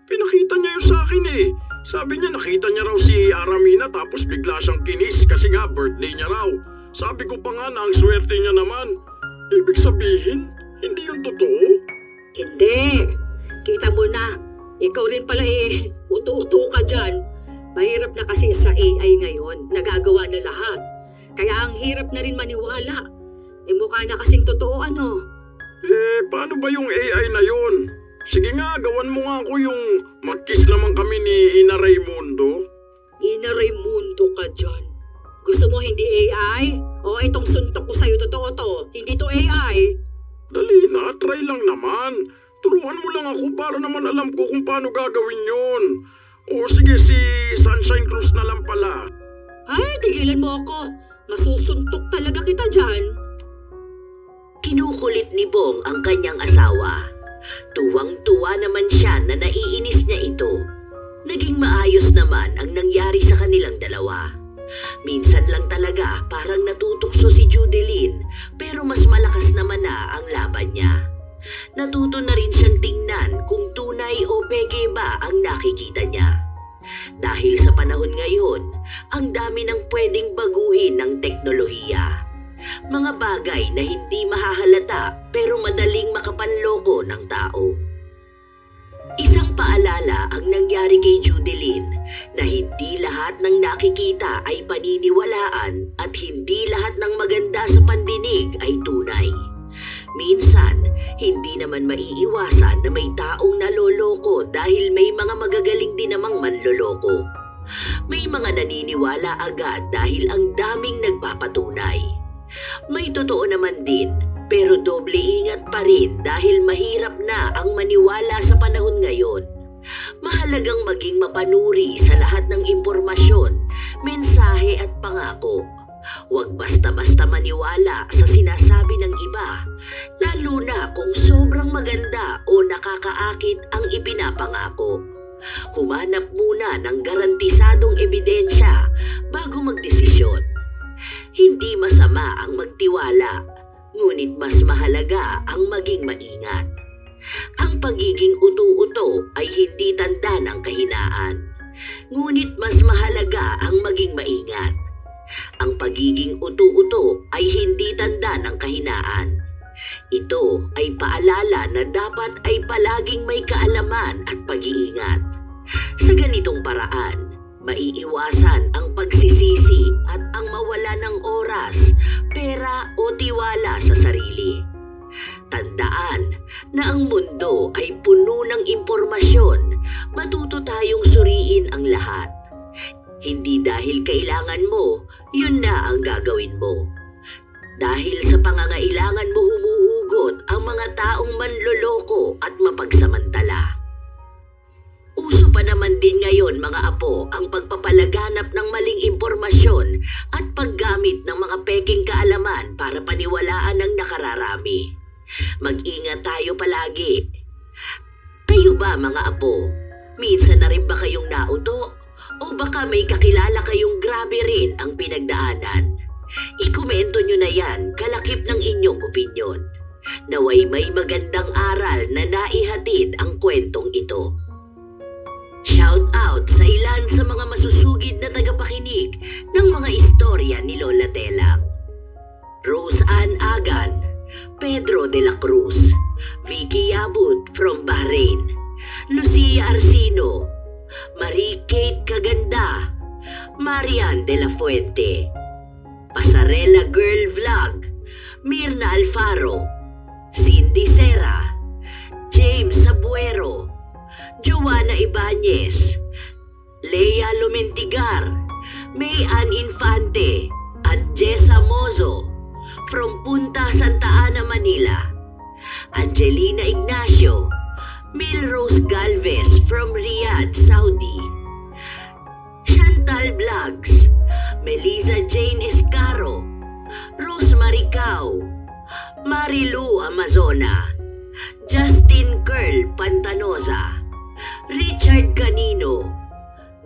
Pinakita niya yun sa akin eh. Sabi niya nakita niya raw si Aramina tapos bigla siyang kinis kasi nga birthday niya raw. Sabi ko pa nga na ang swerte niya naman. Ibig sabihin, hindi yun totoo? Hindi. Kita mo na. Ikaw rin pala uto-uto ka dyan. Mahirap na kasi sa AI ngayon. Nagagawa na lahat. Kaya ang hirap na rin maniwala. Mukha na kasing totoo ano. Paano ba yung AI na yun? Sige nga, gawan mo nga ako yung mag-kiss naman kami ni Ina Raimundo. Ina Raimundo ka dyan. Gusto mo hindi AI? O itong suntok ko sa'yo totoo to. Hindi to AI. Dali na, try lang naman. Turuan mo lang ako para naman alam ko kung paano gagawin yun. O sige, si Sunshine Cruz na lang pala. Ay, tigilan mo ako. Masusuntok talaga kita dyan. Kinukulit ni Bong ang kanyang asawa. Tuwang-tuwa naman siya na naiinis niya ito. Naging maayos naman ang nangyari sa kanilang dalawa. Minsan lang talaga parang natutukso si Judeline, pero mas malakas naman na ang laban niya. Natuto na rin siyang tingnan kung tunay o peke ba ang nakikita niya. Dahil sa panahon ngayon, ang dami ng pwedeng baguhin ng teknolohiya. Mga bagay na hindi mahahalata pero madaling makapanloko ng tao. Isang paalala ang nangyari kay Judeline na hindi lahat ng nakikita ay paniniwalaan at hindi lahat ng maganda sa pandinig ay tunay. Minsan, hindi naman maiiwasan na may taong naloloko dahil may mga magagaling din namang manloloko. May mga naniniwala agad dahil ang daming nagpapatunay. May totoo naman din, pero doble ingat pa rin dahil mahirap na ang maniwala sa panahon ngayon. Mahalagang maging mapanuri sa lahat ng impormasyon, mensahe at pangako. Huwag basta-basta maniwala sa sinasabi ng iba, lalo na kung sobrang maganda o nakakaakit ang ipinapangako. Humanap muna ng garantisadong ebidensya bago magdesisyon. Hindi masama ang magtiwala, ngunit mas mahalaga ang maging maingat. Ang pagiging utu-uto ay hindi tanda ng kahinaan, ngunit mas mahalaga ang maging maingat. Ang pagiging utu-uto ay hindi tanda ng kahinaan. Ito ay paalala na dapat ay palaging may kaalaman at pag-iingat. Sa ganitong paraan, maiiwasan ang pagsisisi at ang mawala ng oras, pera o tiwala sa sarili. Tandaan na ang mundo ay puno ng impormasyon, matuto tayong suriin ang lahat. Hindi dahil kailangan mo, yun na ang gagawin mo. Dahil sa pangangailangan mo humuhugot ang mga taong manloloko at mapagsamantala. Uso pa naman din ngayon mga apo ang pagpapalaganap ng maling impormasyon at paggamit ng mga peking kaalaman para paniwalaan ang nakararami. Mag-ingat tayo palagi. Kayo ba mga apo? Minsan na rin ba kayong nauto? O baka may kakilala kayong grabe rin ang pinagdaanan? Ikomento nyo na yan kalakip ng inyong opinyon. Naway may magandang aral na naihatid ang kwentong ito. Shout out sa ilan sa mga masusugid na tagapakinig ng mga istorya ni Lola Telang. Rose Ann Agan, Pedro de la Cruz, Vicky Yabut from Bahrain, Lucia Arcino, Marie Kate Kaganda, Marian de la Fuente, Pasarela Girl Vlog, Mirna Alfaro, Cindy Serra, James Sabuero, Joanna Ibanez, Lea Lumentigar, May Ann Infante, at Jessa Mozo from Punta Santa Ana, Manila, Angelina Ignacio, Milrose Galvez from Riyadh, Saudi, Chantal Vlogs, Melissa Jane Escaro, Rosemary Cao, Marilu Amazona, Justin Curl Pantanoza, Richard Canino,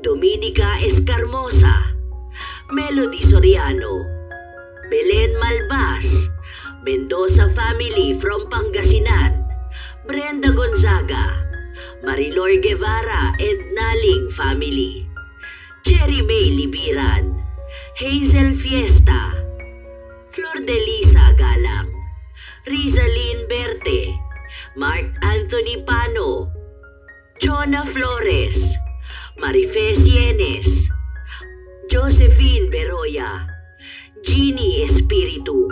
Dominica Escarmosa, Melody Soriano, Belen Malbas, Mendoza family from Pangasinan, Brenda Gonzaga, Marilor Guevara and Naling family, Cherry May Libiran, Hazel Fiesta, Flor de Lisa Galang, Rizalyn Berte, Mark Anthony Pano, Chona Flores, Marife Sienes, Josephine Beroya, Jeannie Espiritu,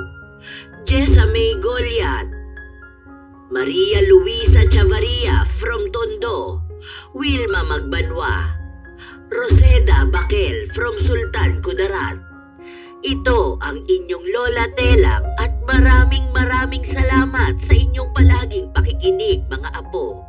Jessa May Goliath, Maria Luisa Chavaria from Tondo, Wilma Magbanwa, Roseda Bakel from Sultan Kudarat. Ito ang inyong Lola Telang at Maraming salamat sa inyong palaging pakikinig, mga apo.